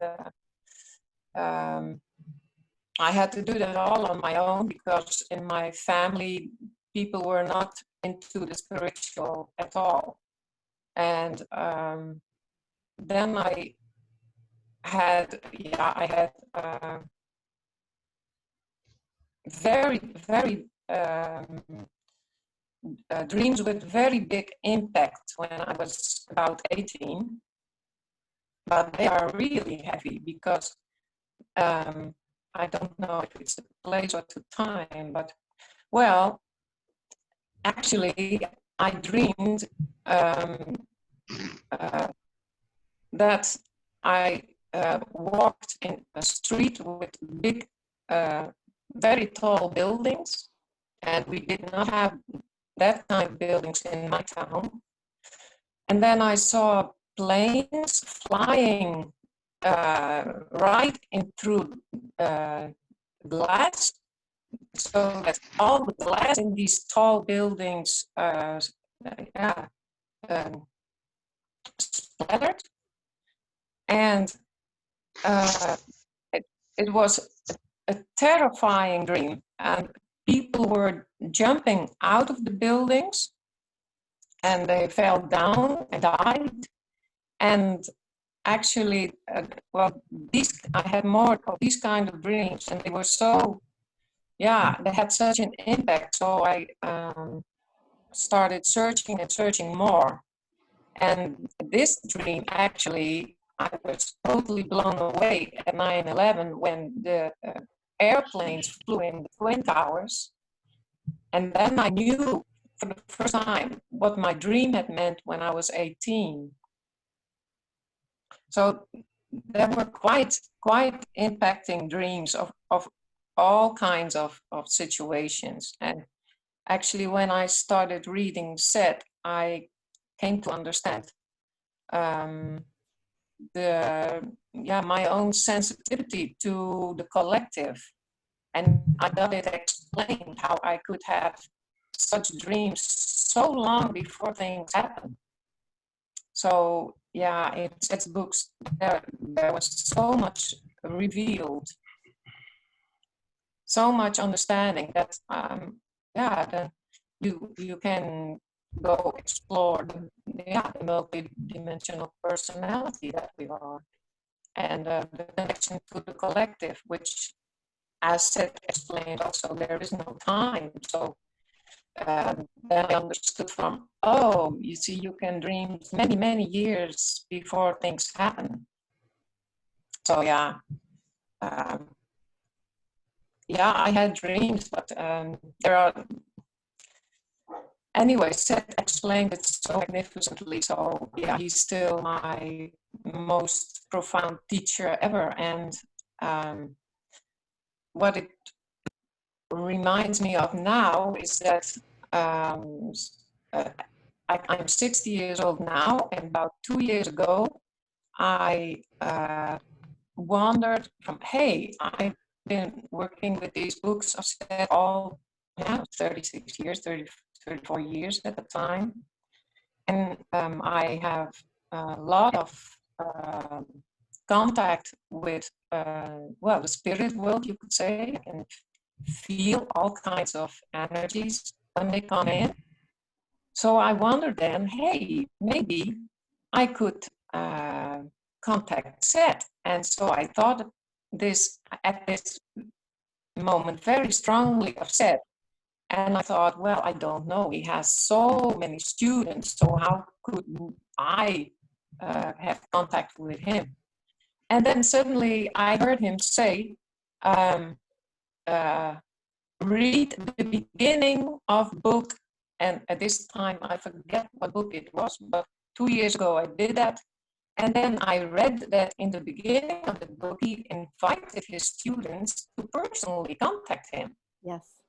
Speaker 13: I had to do that all on my own because in my family, people were not into the spiritual at all. And then I had very, very dreams with very big impact when I was about 18, but they are really heavy because I don't know if it's the place or the time, but well, actually I dreamed that I walked in a street with big, very tall buildings, and we did not have that kind of buildings in my town. And then I saw planes flying right in through glass, so that all the glass in these tall buildings splattered. And it was a terrifying dream, and people were jumping out of the buildings and they fell down and died. And actually, I had more of these kind of dreams, and they were so, they had such an impact. So I started searching and searching more. And this dream, actually, I was totally blown away at 9/11 when the airplanes flew in the Twin Towers. And then I knew for the first time what my dream had meant when I was 18. So there were quite impacting dreams of all kinds of situations. And actually, when I started reading Seth, I came to understand my own sensitivity to the collective. And I got it explained how I could have such dreams so long before things happen. So yeah, it's books. There was so much revealed, so much understanding that then you can go explore the multi-dimensional personality that we are, and the connection to the collective, which, as Seth explained, also there is no time. So then I understood from, you see, you can dream many years before things happen. So yeah, I had dreams, but there are. Anyway, Seth explained it so magnificently. So yeah, he's still my most profound teacher ever, and what it reminds me of now is that I'm 60 years old now, and about 2 years ago, I wondered from, hey, I've been working with these books of Seth all 36 years, 34 years at the time. And I have a lot of contact with, the spirit world, you could say. I can feel all kinds of energies when they come in. So I wondered then, hey, maybe I could contact Seth. And so I thought at this moment very strongly of Seth. And I thought, well, I don't know. He has so many students, so how could I have contact with him? And then suddenly I heard him say, read the beginning of book, and at this time I forget what book it was, but 2 years ago I did that. And then I read that in the beginning of the book, he invited his students to personally contact him.
Speaker 4: Yes.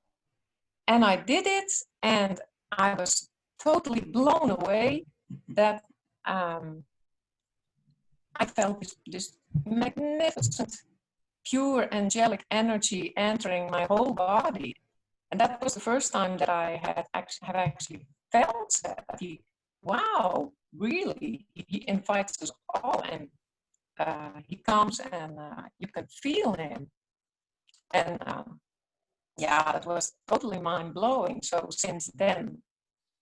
Speaker 13: And I did it, and I was totally blown away that I felt this magnificent, pure angelic energy entering my whole body. And that was the first time that I have actually felt that. Wow, really, he invites us all, and he comes, and you can feel him. And it was totally mind-blowing. So since then,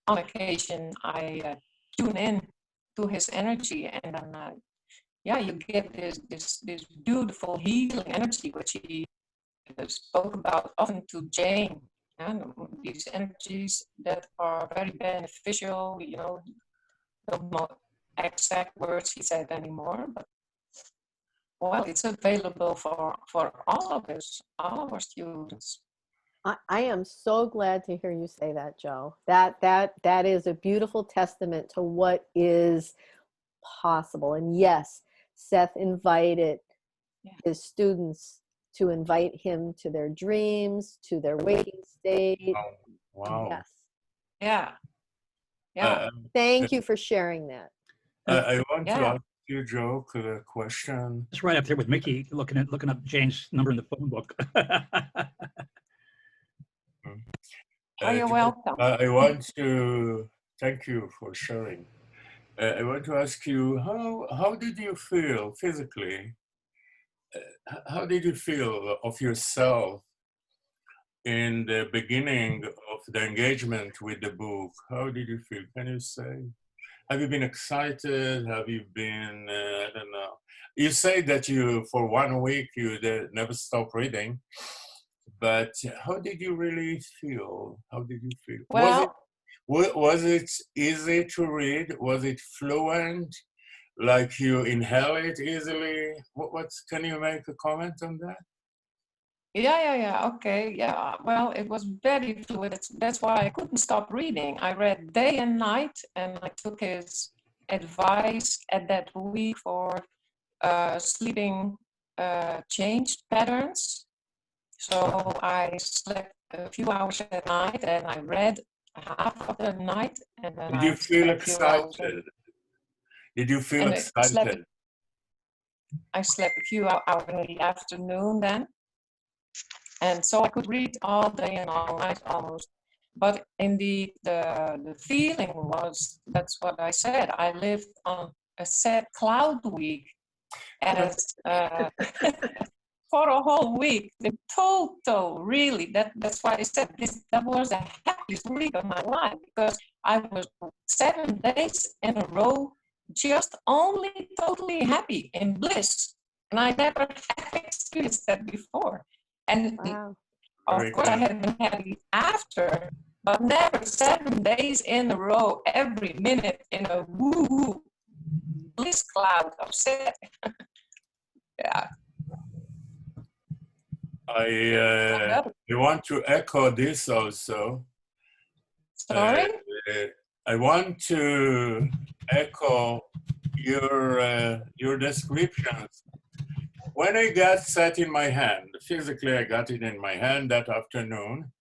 Speaker 13: on occasion, I tune in to his energy, and then you get this beautiful healing energy, which he spoke about often to Jane, and these energies that are very beneficial. Don't know exact words he said anymore, but it's available for all of us, all of our students.
Speaker 4: I am so glad to hear you say that, Joe. That is a beautiful testament to what is possible. And yes, Seth invited his students to invite him to their dreams, to their waking state.
Speaker 14: Wow.
Speaker 4: Yes.
Speaker 13: Yeah.
Speaker 4: Thank you for sharing that.
Speaker 14: I want to ask you, Joe, a question.
Speaker 1: It's right up there with Mickey looking up Jane's number in the phone book.
Speaker 13: You're welcome.
Speaker 14: I want to thank you for sharing. I want to ask you, how did you feel physically? How did you feel of yourself in the beginning of the engagement with the book? How did you feel? Can you say? Have you been excited? Have you been, I don't know. You say that for 1 week, you never stop reading. But how did you really feel? How did you feel?
Speaker 13: Well,
Speaker 14: was it easy to read? Was it fluent? Like you inhale it easily? Can you make a comment on that?
Speaker 13: Yeah. Okay. Yeah. Well, it was very fluid. That's why I couldn't stop reading. I read day and night, and I took his advice at that week for sleeping changed patterns. So I slept a few hours at night, and I read half of the night, and then
Speaker 14: Did you
Speaker 13: I
Speaker 14: feel
Speaker 13: slept a few hours.
Speaker 14: excited? Did you feel
Speaker 13: And
Speaker 14: excited?
Speaker 13: I slept a few hours in the afternoon then. And so I could read all day and all night almost. But indeed, the feeling was, that's what I said, I lived on a sad cloud week as for a whole week. The total, really, that's why I said that was the happiest week of my life, because I was 7 days in a row just only totally happy in bliss. And I never had experienced that before. And
Speaker 4: Wow.
Speaker 13: of course, I have been happy after, but never 7 days in a row, every minute in a woo-woo bliss cloud of set. Yeah.
Speaker 14: I want to echo this also.
Speaker 13: Sorry?
Speaker 14: I want to echo your descriptions. When I got Seth in my hand, physically I got it in my hand that afternoon,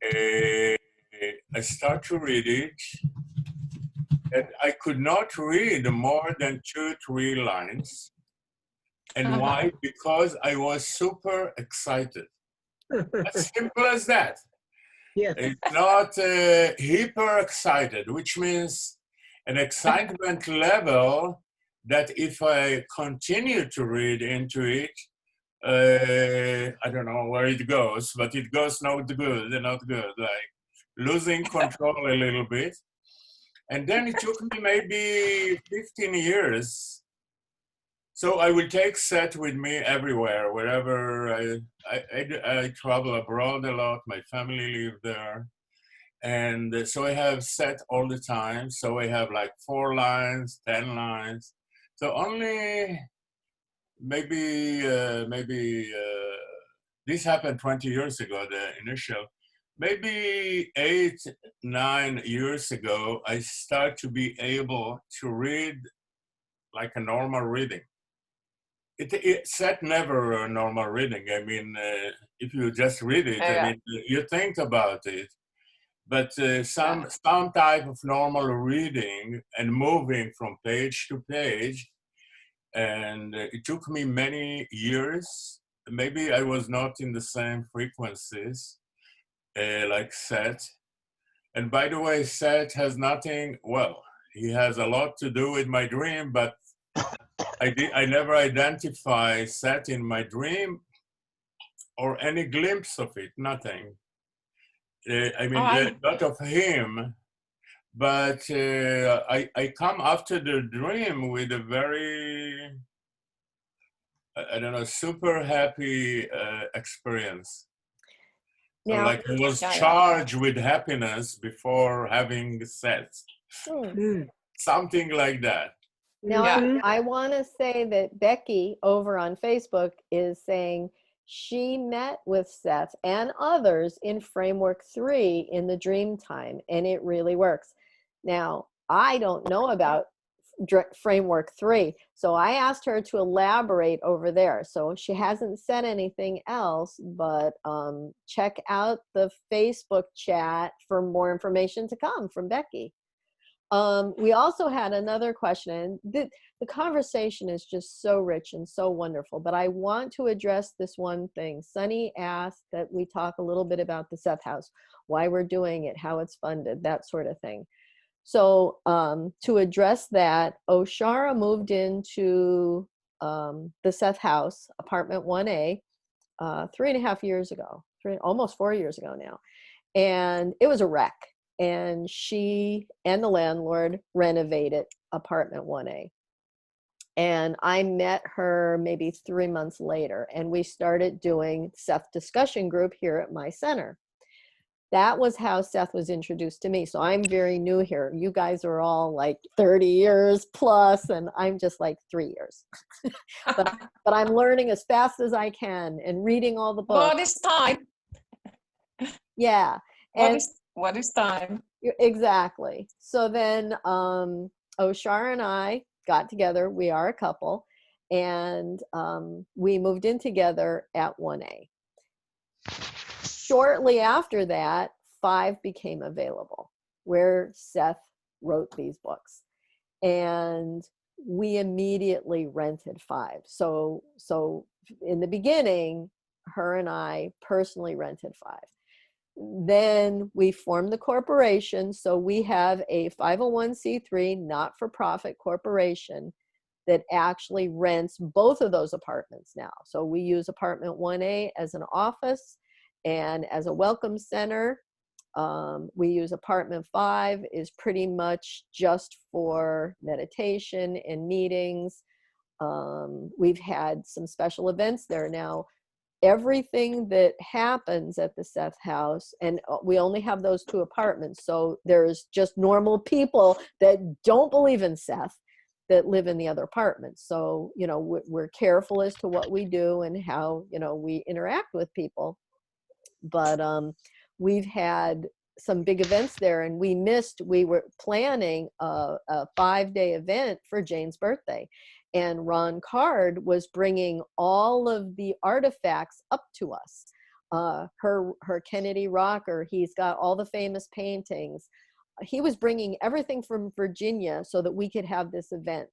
Speaker 14: I start to read it, and I could not read more than 2-3 lines. And why? Because I was super excited. As simple as that.
Speaker 3: Yes.
Speaker 14: It's not hyper excited, which means an excitement level that if I continue to read into it, I don't know where it goes, but it goes not good, like losing control a little bit. And then it took me maybe 15 years. So I will take Seth with me everywhere, wherever I travel abroad a lot. My family live there. And so I have Seth all the time. So I have like 4 lines, 10 lines. So only maybe this happened 20 years ago, the initial. Maybe 8, 9 years ago, I start to be able to read like a normal reading. It said never a normal reading. I mean, if you just read it, I mean, you think about it. But some type of normal reading and moving from page to page, and it took me many years. Maybe I was not in the same frequencies like Seth. And by the way, Seth has nothing, well, he has a lot to do with my dream, but I never identify Seth in my dream or any glimpse of it, nothing. I mean, a lot of him, but I come after the dream with a very, I don't know, super happy experience. So like I was charged with happiness before having sex. Something like that.
Speaker 4: Now, I want to say that Becky over on Facebook is saying she met with Seth and others in Framework 3 in the dream time, and it really works. Now, I don't know about Framework 3, so I asked her to elaborate over there. So she hasn't said anything else, but check out the Facebook chat for more information to come from Becky. We also had another question. The conversation is just so rich and so wonderful, but I want to address this one thing. Sunny asked that we talk a little bit about the Seth House, why we're doing it, how it's funded, that sort of thing. So to address that, Oshara moved into the Seth House, apartment 1A, 3.5 years ago, almost 4 years ago now. And it was a wreck. And she and the landlord renovated apartment 1A. And I met her maybe 3 months later, and we started doing Seth discussion group here at my center. That was how Seth was introduced to me. So I'm very new here. You guys are all like 30 years plus, and I'm just like 3 years. but I'm learning as fast as I can and reading all the books.
Speaker 13: What is time?
Speaker 4: Yeah.
Speaker 13: What is time?
Speaker 4: Exactly. So then Oshar and I got together. We are a couple, and we moved in together at 1A. Shortly after that, 5 became available, where Seth wrote these books. And we immediately rented 5. So in the beginning, her and I personally rented 5. Then we formed the corporation. So we have a 501c3 not-for-profit corporation that actually rents both of those apartments now. So we use apartment 1A as an office and as a welcome center. We use apartment 5 is pretty much just for meditation and meetings. We've had some special events there now. Everything that happens at the Seth house, and we only have those 2 apartments, so there's just normal people that don't believe in Seth that live in the other apartments. So, you know, we're careful as to what we do and how, you know, we interact with people. But we've had some big events there, and we were planning a 5-day event for Jane's birthday. And Ron Card was bringing all of the artifacts up to us. Her Kennedy rocker, he's got all the famous paintings. He was bringing everything from Virginia so that we could have this event.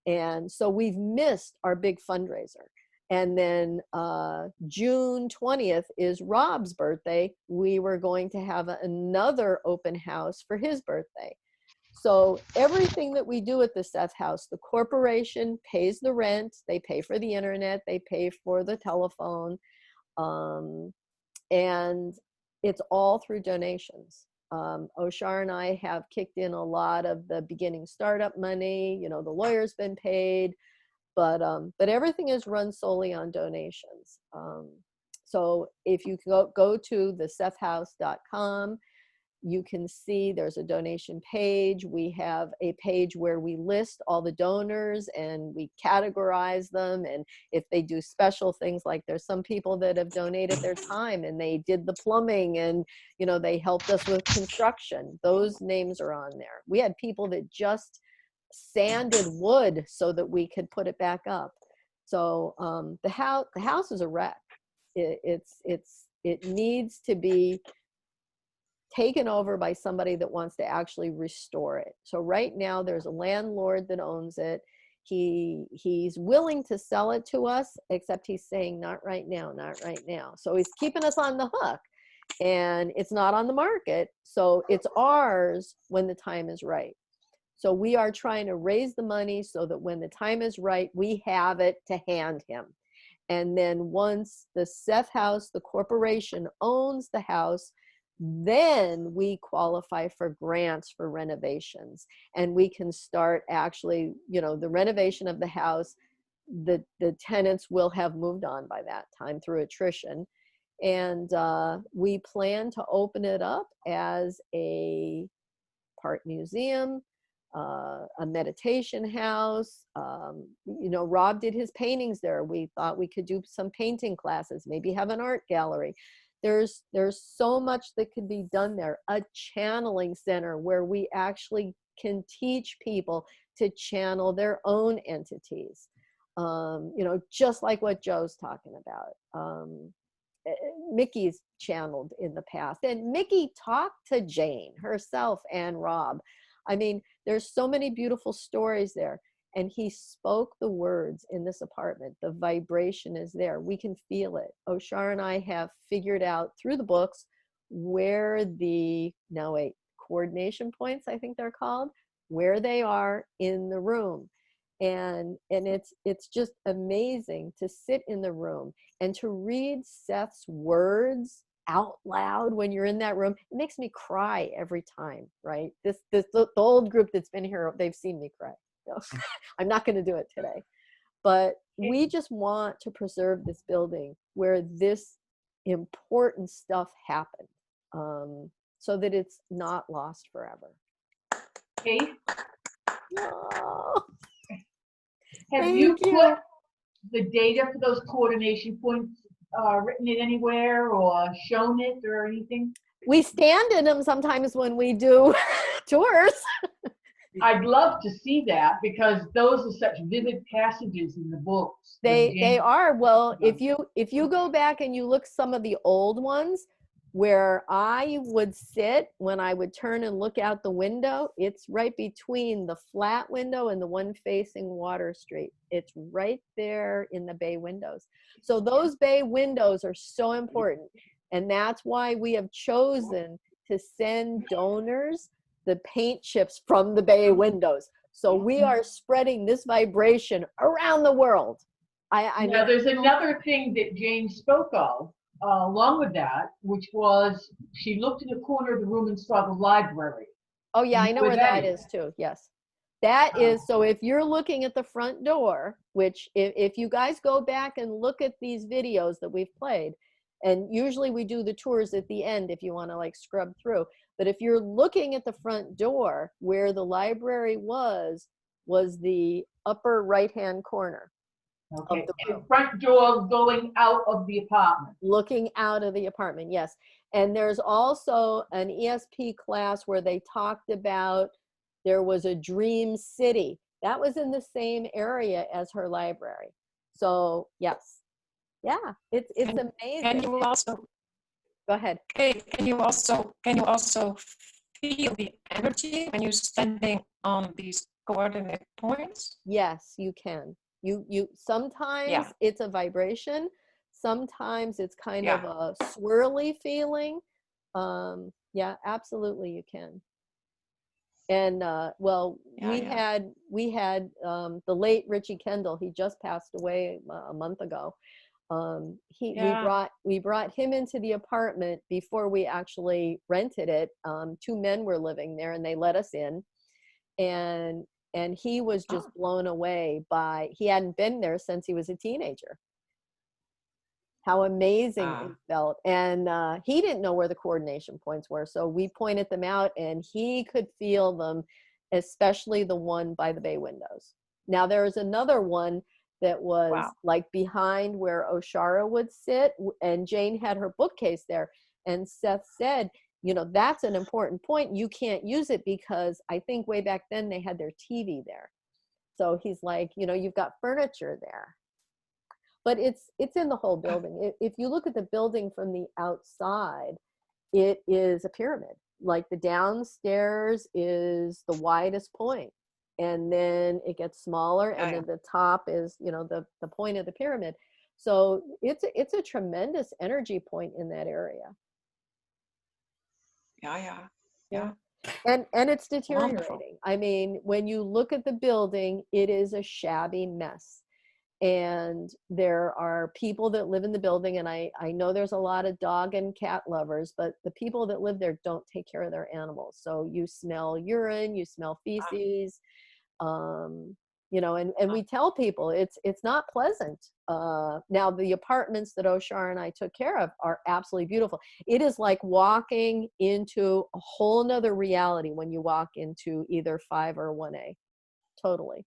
Speaker 4: And so we've missed our big fundraiser. And then June 20th is Rob's birthday. We were going to have another open house for his birthday. So everything that we do at the Seth house, the corporation pays the rent, they pay for the internet, they pay for the telephone, and it's all through donations. Oshar and I have kicked in a lot of the beginning startup money. You know, the lawyer's been paid, but everything is run solely on donations. So if you go to thesethhouse.com, you can see there's a donation page. We have a page where we list all the donors and we categorize them. And if they do special things, like there's some people that have donated their time and they did the plumbing and, you know, they helped us with construction. Those names are on there. We had people that just sanded wood so that we could put it back up. So the house is a wreck. It needs to be taken over by somebody that wants to actually restore it. So right now there's a landlord that owns it. He's willing to sell it to us, except he's saying not right now, not right now. So he's keeping us on the hook, and it's not on the market. So it's ours when the time is right. So we are trying to raise the money so that when the time is right, we have it to hand him. And then once the Seth house, the corporation owns the house, then we qualify for grants for renovations, and we can start actually, you know, the renovation of the house. The tenants will have moved on by that time through attrition, and we plan to open it up as a part museum, a meditation house. You know, Rob did his paintings there. We thought we could do some painting classes, maybe have an art gallery. There's so much that could be done there. A channeling center where we actually can teach people to channel their own entities. You know, just like what Joe's talking about. Mickey's channeled in the past, and Mickey talked to Jane herself and Rob. I mean, there's so many beautiful stories there. And he spoke the words in this apartment. The vibration is there. We can feel it. Oshar and I have figured out through the books where the, coordination points, I think they're called, where they are in the room. And it's just amazing to sit in the room and to read Seth's words out loud when you're in that room. It makes me cry every time, right? The old group that's been here, they've seen me cry. I'm not going to do it today, but we just want to preserve this building where this important stuff happened. so that it's not lost forever.
Speaker 11: Kate,
Speaker 4: Oh,
Speaker 11: have
Speaker 4: thank
Speaker 11: you
Speaker 4: you.
Speaker 11: put the data for those coordination points, written it anywhere or shown it or anything?
Speaker 4: We stand in them sometimes when we do tours.
Speaker 11: I'd love to see that because those are such vivid passages in the books.
Speaker 4: They are. Well, if you go back and you look some of the old ones where I would sit when I would turn and look out the window, it's right between the flat window and the one facing Water Street. It's right there in the bay windows. So those bay windows are so important. And that's why we have chosen to send donors the paint chips from the bay windows. So we are spreading this vibration around the world.
Speaker 11: Now, there's another thing that Jane spoke of along with that, which was she looked in the corner of the room and saw the library.
Speaker 4: Oh yeah, I know where that is too. Yes. That is, so if you're looking at the front door, which if you guys go back and look at these videos that we've played, and usually we do the tours at the end if you want to like scrub through, but if you're looking at the front door, where the library was the upper right-hand corner.
Speaker 11: Okay, and front door going out of the apartment.
Speaker 4: Looking out of the apartment, yes. And there's also an ESP class where they talked about there was a dream city. That was in the same area as her library. So yes. Yeah, it's amazing.
Speaker 13: Can you also
Speaker 4: go ahead?
Speaker 13: Can you also feel the energy when you're standing on these coordinate points?
Speaker 4: Yes, you can. You sometimes it's a vibration, sometimes it's kind of a swirly feeling. Yeah, absolutely you can. And well, we had the late Richie Kendall. He just passed away a month ago. We brought him into the apartment before we actually rented it. Two men were living there and they let us in, and he was just blown away by, he hadn't been there since he was a teenager. How amazing it felt. And he didn't know where the coordination points were. So we pointed them out and he could feel them, especially the one by the bay windows. Now there's another one that was like behind where Oshara would sit, and Jane had her bookcase there. And Seth said, you know, that's an important point. You can't use it because I think way back then they had their TV there. So he's like, you know, you've got furniture there. But it's in the whole building. If you look at the building from the outside, it is a pyramid. Like the downstairs is the widest point, and then it gets smaller, and then the top is, you know, the point of the pyramid. So it's a tremendous energy point in that area. Yeah. And it's deteriorating. Wonderful. I mean, when you look at the building, it is a shabby mess. And there are people that live in the building, and I know there's a lot of dog and cat lovers, but the people that live there don't take care of their animals. So you smell urine, you smell feces, you know, and we tell people it's not pleasant. Now the apartments that Oshar and I took care of are absolutely beautiful. It is like walking into a whole nother reality when you walk into either 5 or 1A, totally.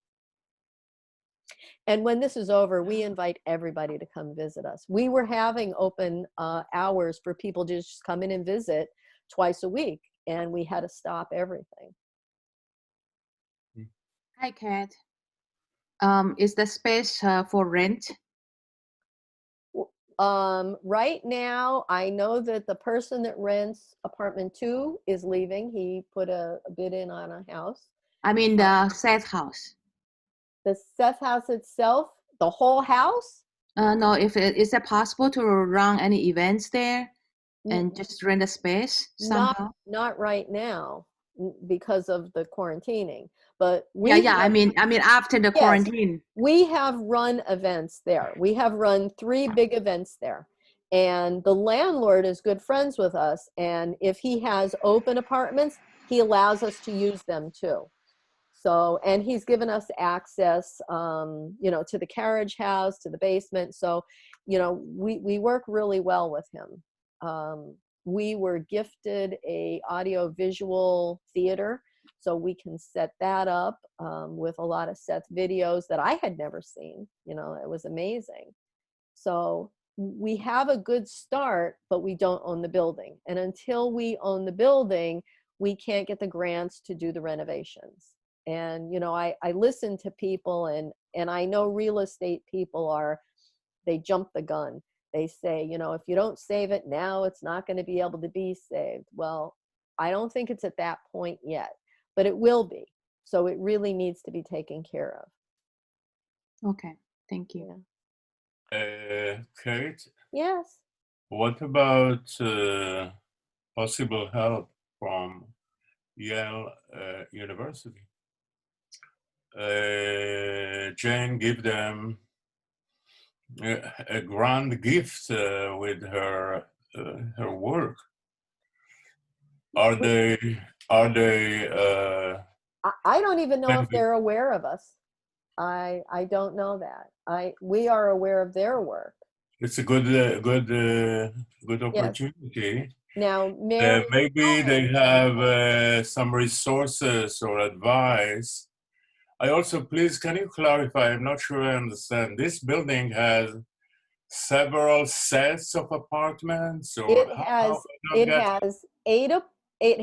Speaker 4: And when this is over, we invite everybody to come visit us. We were having open hours for people to just come in and visit twice a week, and we had to stop everything.
Speaker 9: Hi, Kat. Is the space for rent?
Speaker 4: Right now, I know that the person that rents apartment 2 is leaving. He put a bid in on a house.
Speaker 9: I mean the Seth house.
Speaker 4: The Seth house itself, the whole house?
Speaker 9: No, is it possible to run any events there and just rent a space somehow?
Speaker 4: Not right now because of the quarantining. But
Speaker 9: I mean after the quarantine.
Speaker 4: We have run events there. We have run 3 big events there. And the landlord is good friends with us. And if he has open apartments, he allows us to use them too. So, and he's given us access, you know, to the carriage house, to the basement. So, you know, we work really well with him. we were gifted a audio-visual theater, so we can set that up with a lot of Seth videos that I had never seen. You know, it was amazing. So we have a good start, but we don't own the building. And until we own the building, we can't get the grants to do the renovations. And, you know, I listen to people, and I know real estate people they jump the gun. They say, you know, if you don't save it now, it's not going to be able to be saved. Well, I don't think it's at that point yet, but it will be. So it really needs to be taken care of.
Speaker 9: Okay, thank you.
Speaker 14: Kate?
Speaker 4: Yes.
Speaker 14: What about possible help from Yale University? Jane give them a grand gift with her work. Are they?
Speaker 4: I don't even know if they're aware of us. I don't know that. We are aware of their work.
Speaker 14: It's a good opportunity.
Speaker 4: Yes. Now, Mary,
Speaker 14: maybe they have some resources or advice. I also, please, can you clarify? I'm not sure I understand. This building has several sets of apartments, or
Speaker 4: it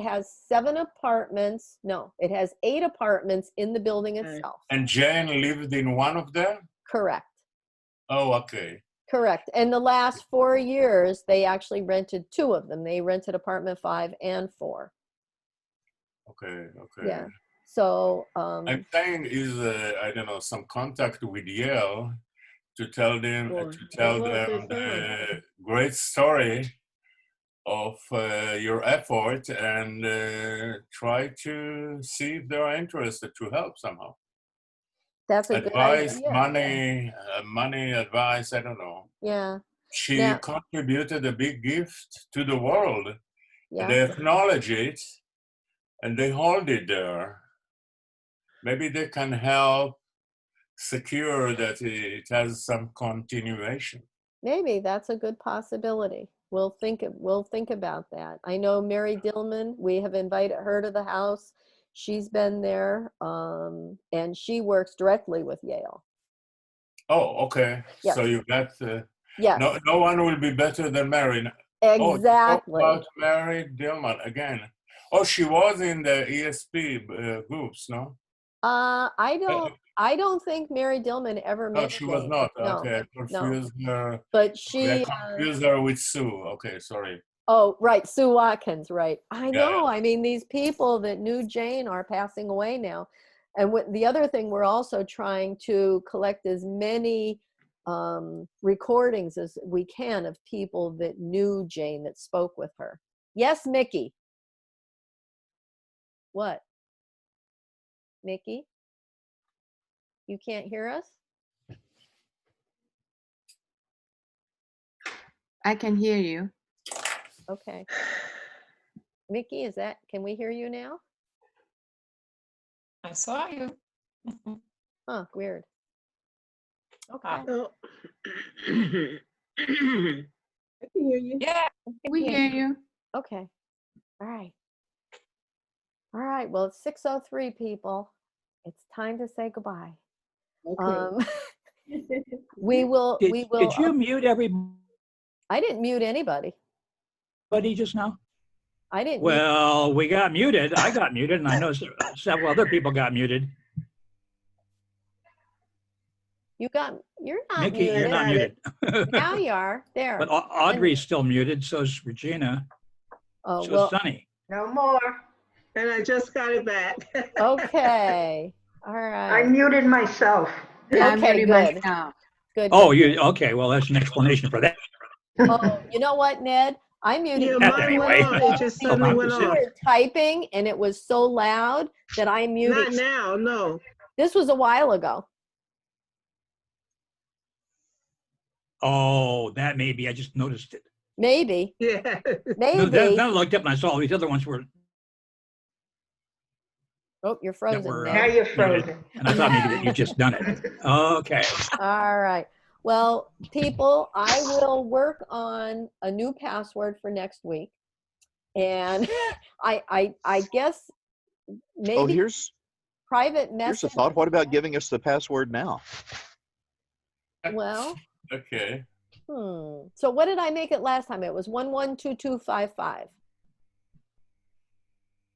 Speaker 4: has 7 apartments. No, it has 8 apartments in the building itself.
Speaker 14: And Jane lived in one of them?
Speaker 4: Correct.
Speaker 14: Oh, okay.
Speaker 4: Correct. And the last 4 years, they actually rented 2 of them. They rented apartment 5 and 4.
Speaker 14: Okay.
Speaker 4: Yeah. So
Speaker 14: I'm saying is I don't know, some contact with Yale to tell them the great story of your effort, and try to see if they're interested to help somehow.
Speaker 4: That's a
Speaker 14: advice,
Speaker 4: good idea.
Speaker 14: money advice, I don't know.
Speaker 4: Yeah.
Speaker 14: She contributed a big gift to the world.
Speaker 4: Yeah.
Speaker 14: They acknowledge it and they hold it there. Maybe they can help secure that it has some continuation.
Speaker 4: Maybe that's a good possibility. We'll think about that. I know Mary Dillman, we have invited her to the house. She's been there, and she works directly with Yale.
Speaker 14: Oh, okay.
Speaker 4: Yes.
Speaker 14: So you got
Speaker 4: yes.
Speaker 14: No one will be better than Mary.
Speaker 4: Exactly.
Speaker 14: Oh, about Mary Dillman again. Oh, she was in the ESP groups, no?
Speaker 4: I don't think Mary Dillman ever met.
Speaker 14: No, she was not.
Speaker 4: No,
Speaker 14: okay, I confused her.
Speaker 4: But
Speaker 14: I confused her with Sue. Okay, sorry.
Speaker 4: Oh, right, Sue Watkins, right. I know. I mean, these people that knew Jane are passing away now. And the other thing, we're also trying to collect as many recordings as we can of people that knew Jane, that spoke with her. Yes, Mickey. What? Mickey? You can't hear us?
Speaker 9: I can hear you.
Speaker 4: Okay. Mickey, can we hear you now?
Speaker 13: I saw you.
Speaker 4: Huh, weird. Okay.
Speaker 3: I can hear you.
Speaker 13: Yeah,
Speaker 9: we hear you.
Speaker 4: Okay. All right. All right. Well, it's 6:03, people. It's time to say goodbye.
Speaker 3: Okay.
Speaker 4: We will.
Speaker 1: Did you mute everybody?
Speaker 4: I didn't mute anybody.
Speaker 1: Just now?
Speaker 4: I didn't.
Speaker 1: Well, we got muted. I got muted, and I know several other people got muted.
Speaker 4: You're not
Speaker 1: Nikki,
Speaker 4: muted.
Speaker 1: you're not muted.
Speaker 4: Now you are. There.
Speaker 1: But Audrey's still muted, so's Regina.
Speaker 4: Oh,
Speaker 1: so's
Speaker 4: well,
Speaker 1: Sunny.
Speaker 11: No more.
Speaker 3: And I just got it back.
Speaker 4: Okay. All right.
Speaker 11: I muted myself.
Speaker 9: Yeah,
Speaker 4: Okay, good. Good.
Speaker 1: Oh, okay. Well, that's an explanation for that.
Speaker 4: Oh, you know what, Ned? I muted you.
Speaker 3: Mine went off. It just suddenly went off.
Speaker 4: You were typing, and it was so loud that I muted.
Speaker 3: Not now, no.
Speaker 4: This was a while ago.
Speaker 1: Oh, that maybe. I just noticed it.
Speaker 4: Maybe.
Speaker 3: Yeah.
Speaker 4: Maybe.
Speaker 1: No, then I looked up and I saw all these other ones were.
Speaker 4: Oh, you're frozen.
Speaker 11: Now you're frozen.
Speaker 1: And I thought maybe that you just done it. Okay.
Speaker 4: All right. Well, people, I will work on a new password for next week. And I guess maybe
Speaker 7: Oh, here's
Speaker 4: private
Speaker 7: a
Speaker 4: message.
Speaker 7: thought. What about giving us the password now?
Speaker 4: Well,
Speaker 14: Okay.
Speaker 4: So what did I make it last time? It was 112255.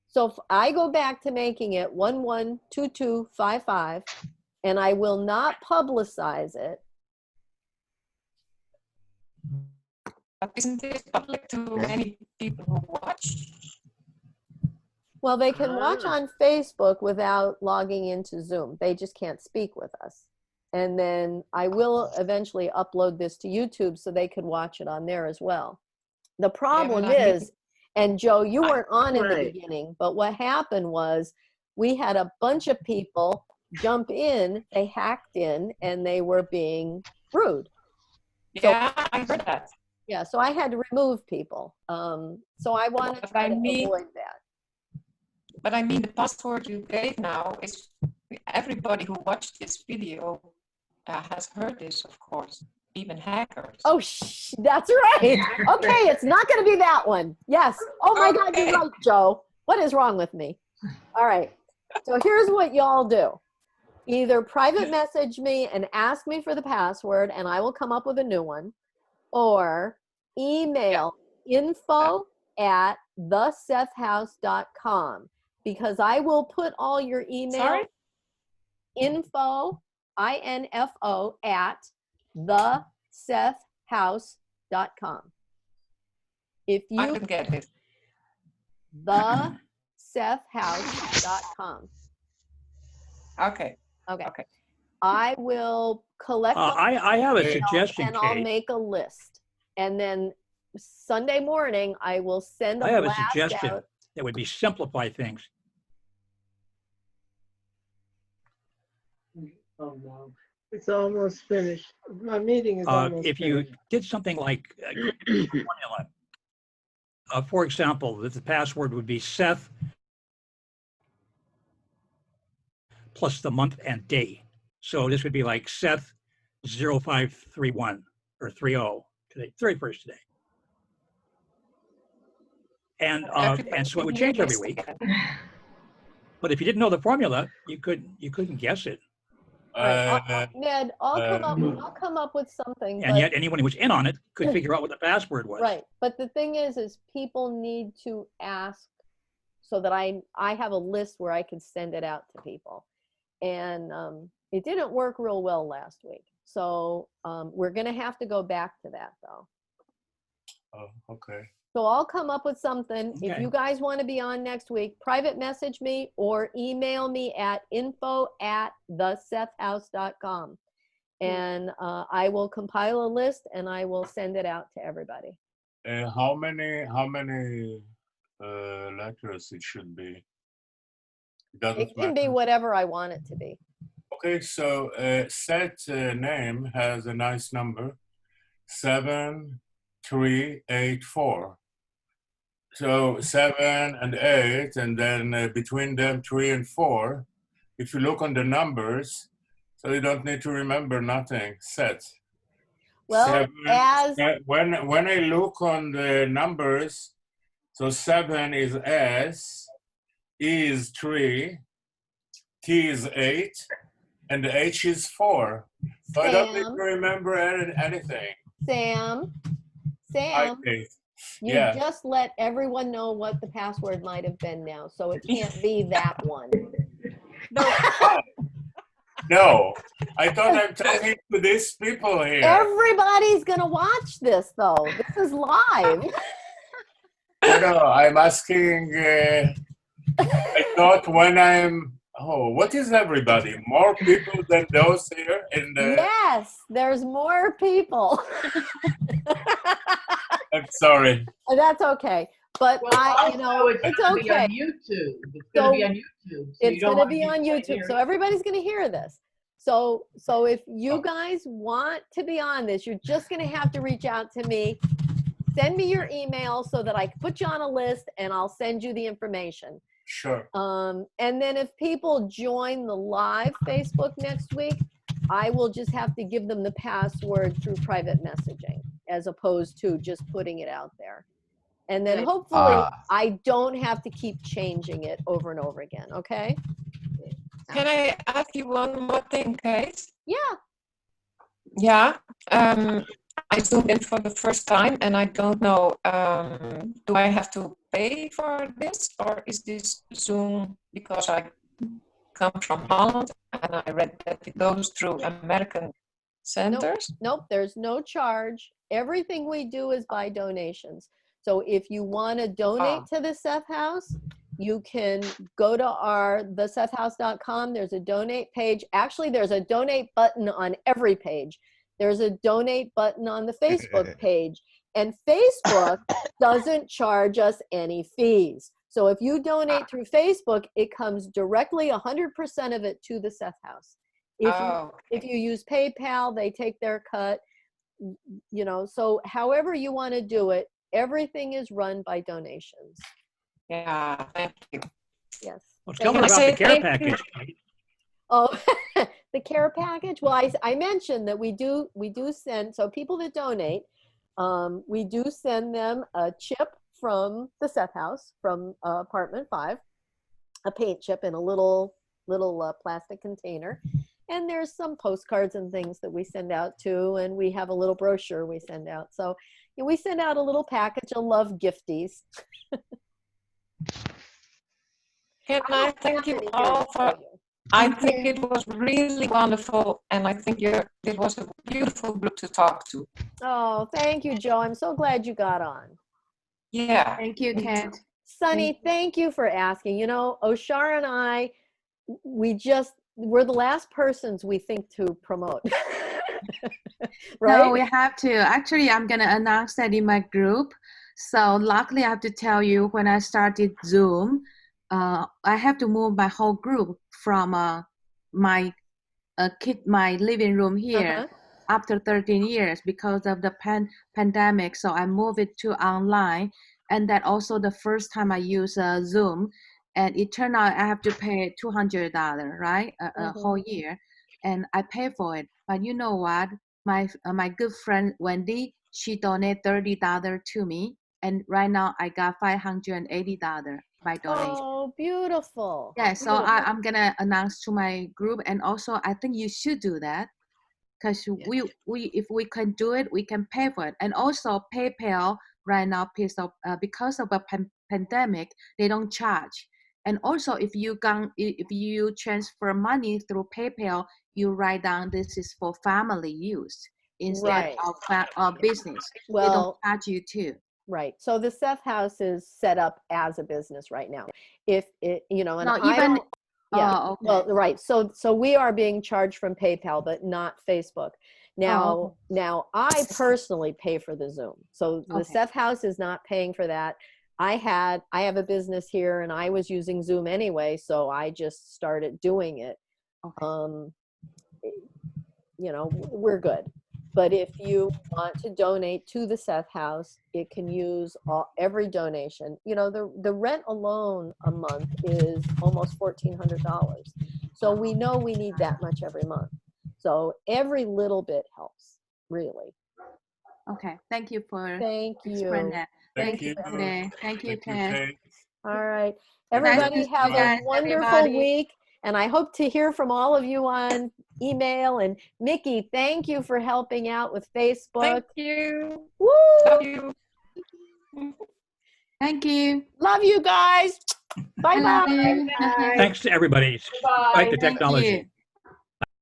Speaker 4: So if I go back to making it 112255, and I will not publicize it.
Speaker 13: But isn't this public to many people who watch?
Speaker 4: Well, they can watch on Facebook without logging into Zoom. They just can't speak with us. And then I will eventually upload this to YouTube so they could watch it on there as well. The problem is, and Joe, you weren't on in the beginning, but what happened was we had a bunch of people jump in, they hacked in, and they were being rude.
Speaker 13: Yeah, I heard that.
Speaker 4: Yeah, so I had to remove people. So I wanted to try to avoid that.
Speaker 13: But I mean, the password you gave now is everybody who watched this video has heard this, of course, even hackers.
Speaker 4: Oh, that's right. Okay, it's not going to be that one. Yes. Oh my God, you're right, Joe. What is wrong with me? All right. So here's what y'all do. Either private message me and ask me for the password, and I will come up with a new one, or email info@thesethhouse.com, because I will put all your email info @thesethhouse.com. If you
Speaker 13: I can get it.
Speaker 4: thesethhouse.com.
Speaker 13: Okay.
Speaker 4: Okay. I will collect.
Speaker 1: I have a suggestion,
Speaker 4: and I'll
Speaker 1: Kate.
Speaker 4: make a list, and then Sunday morning I will send a
Speaker 1: I have a
Speaker 4: blast
Speaker 1: suggestion
Speaker 4: out.
Speaker 1: that would be simplify things.
Speaker 3: Oh no, it's almost finished. My meeting is almost
Speaker 1: If you
Speaker 3: finished.
Speaker 1: did something like formula, for example, the password would be Seth plus the month and day. So this would be like Seth 0531 or 30 today, 31st today. And so it would change every week. But if you didn't know the formula, you couldn't guess it.
Speaker 4: Ned, I'll come up with something.
Speaker 1: And yet anyone who was in on it could figure out what the password was.
Speaker 4: Right. But the thing is people need to ask so that I have a list where I can send it out to people. And it didn't work real well last week. So we're going to have to go back to that, though.
Speaker 14: Oh, okay.
Speaker 4: So I'll come up with something.
Speaker 14: Okay.
Speaker 4: If you guys want to be on next week, private message me or email me at info@thesethhouse.com. And I will compile a list and I will send it out to everybody.
Speaker 14: How many letters it should be?
Speaker 4: It can be whatever I want it to be.
Speaker 14: Okay, so Seth's name has a nice number, 7384. So 7 and 8, and then between them 3 and 4. If you look on the numbers, so you don't need to remember nothing. Seth.
Speaker 4: Well,
Speaker 14: when I look on the numbers, so 7 is S, E is 3, T is 8, and the H is 4. So I don't need to remember anything.
Speaker 4: Sam, you just let everyone know what the password might have been now, so it can't be that one.
Speaker 14: No, I thought I'm talking to these people here.
Speaker 4: Everybody's gonna watch this, though. This is live.
Speaker 14: No, I'm asking. I thought when what is everybody? More people than those here in the.
Speaker 4: Yes, there's more people.
Speaker 14: I'm sorry.
Speaker 4: That's okay. But it's okay.
Speaker 11: On YouTube. It's going to be on YouTube. So
Speaker 4: it's going to be on YouTube. So everybody's going to hear this. So if you guys want to be on this, you're just going to have to reach out to me. Send me your email so that I can put you on a list and I'll send you the information.
Speaker 14: Sure.
Speaker 4: And then if people join the live Facebook next week, I will just have to give them the password through private messaging as opposed to just putting it out there. And then hopefully I don't have to keep changing it over and over again. Okay.
Speaker 13: Can I ask you one more thing, Kate?
Speaker 4: Yeah.
Speaker 13: Yeah. I zoomed in for the first time and I don't know, do I have to pay for this, or is this Zoom because I come from Holland and I read that it goes through American centers?
Speaker 4: Nope, there's no charge. Everything we do is by donations. So if you want to donate to the Seth House, you can go to thesethhouse.com. There's a donate page. Actually, there's a donate button on every page. There's a donate button on the Facebook page. And Facebook doesn't charge us any fees. So if you donate through Facebook, it comes directly 100% of it to the Seth House. If you use PayPal, they take their cut. You know, so however you want to do it, everything is run by donations.
Speaker 13: Yeah, thank you.
Speaker 4: Yes.
Speaker 1: Well, tell me about the care package.
Speaker 4: Oh, the care package. Well, I mentioned that we do send, so people that donate, we do send them a chip from the Seth House, from apartment 5, a paint chip in a little plastic container. And there's some postcards and things that we send out too, and we have a little brochure we send out. So we send out a little package of love gifties.
Speaker 13: Can I thank you all for, I think it was really wonderful, and I think it was a beautiful group to talk to.
Speaker 4: Oh, thank you, Joe. I'm so glad you got on.
Speaker 13: Yeah.
Speaker 9: Thank you, Kat.
Speaker 4: Sunny, thank you for asking. You know, Oshar and I, we're the last persons we think to promote. Right?
Speaker 9: No, we have to. Actually, I'm going to announce that in my group. So luckily, I have to tell you, when I started Zoom, I have to move my whole group from my living room here after 13 years because of the pandemic. So I moved it to online. And that also the first time I use Zoom. And it turned out I have to pay $200, right? A whole year. And I pay for it. But you know what? My good friend Wendy, she donated $30 to me. And right now I got $580 by donation.
Speaker 4: Oh, beautiful.
Speaker 9: Yeah, so I'm going to announce to my group. And also, I think you should do that. Because we if we can do it, we can pay for it. And also PayPal right now, because of a pandemic, they don't charge. And also, if you transfer money through PayPal, you write down this is for family use instead of business.
Speaker 4: Well,
Speaker 9: they don't charge you too.
Speaker 4: Right. So the Seth House is set up as a business right now. If it, and
Speaker 9: no,
Speaker 4: I
Speaker 9: even.
Speaker 4: Yeah.
Speaker 9: Oh, okay.
Speaker 4: Well, right. So we are being charged from PayPal, but not Facebook. Now, I personally pay for the Zoom. So the Seth House is not paying for that. I have a business here and I was using Zoom anyway, so I just started doing it. We're good. But if you want to donate to the Seth House, it can use every donation. You know, the rent alone a month is almost $1,400. So we know we need that much every month. So every little bit helps, really.
Speaker 9: Okay. Thank you for
Speaker 4: Thank you.
Speaker 9: that.
Speaker 14: Thank you.
Speaker 9: Today. Thank you, Kat.
Speaker 4: All right. Everybody have a wonderful week. And I hope to hear from all of you on email. And Mickey, thank you for helping out with Facebook.
Speaker 13: Thank you.
Speaker 4: Woo!
Speaker 13: Love you.
Speaker 9: Thank you.
Speaker 4: Love you guys. Bye-bye.
Speaker 11: Bye.
Speaker 1: Thanks to everybody. Despite the
Speaker 9: Thank
Speaker 1: technology.
Speaker 9: you.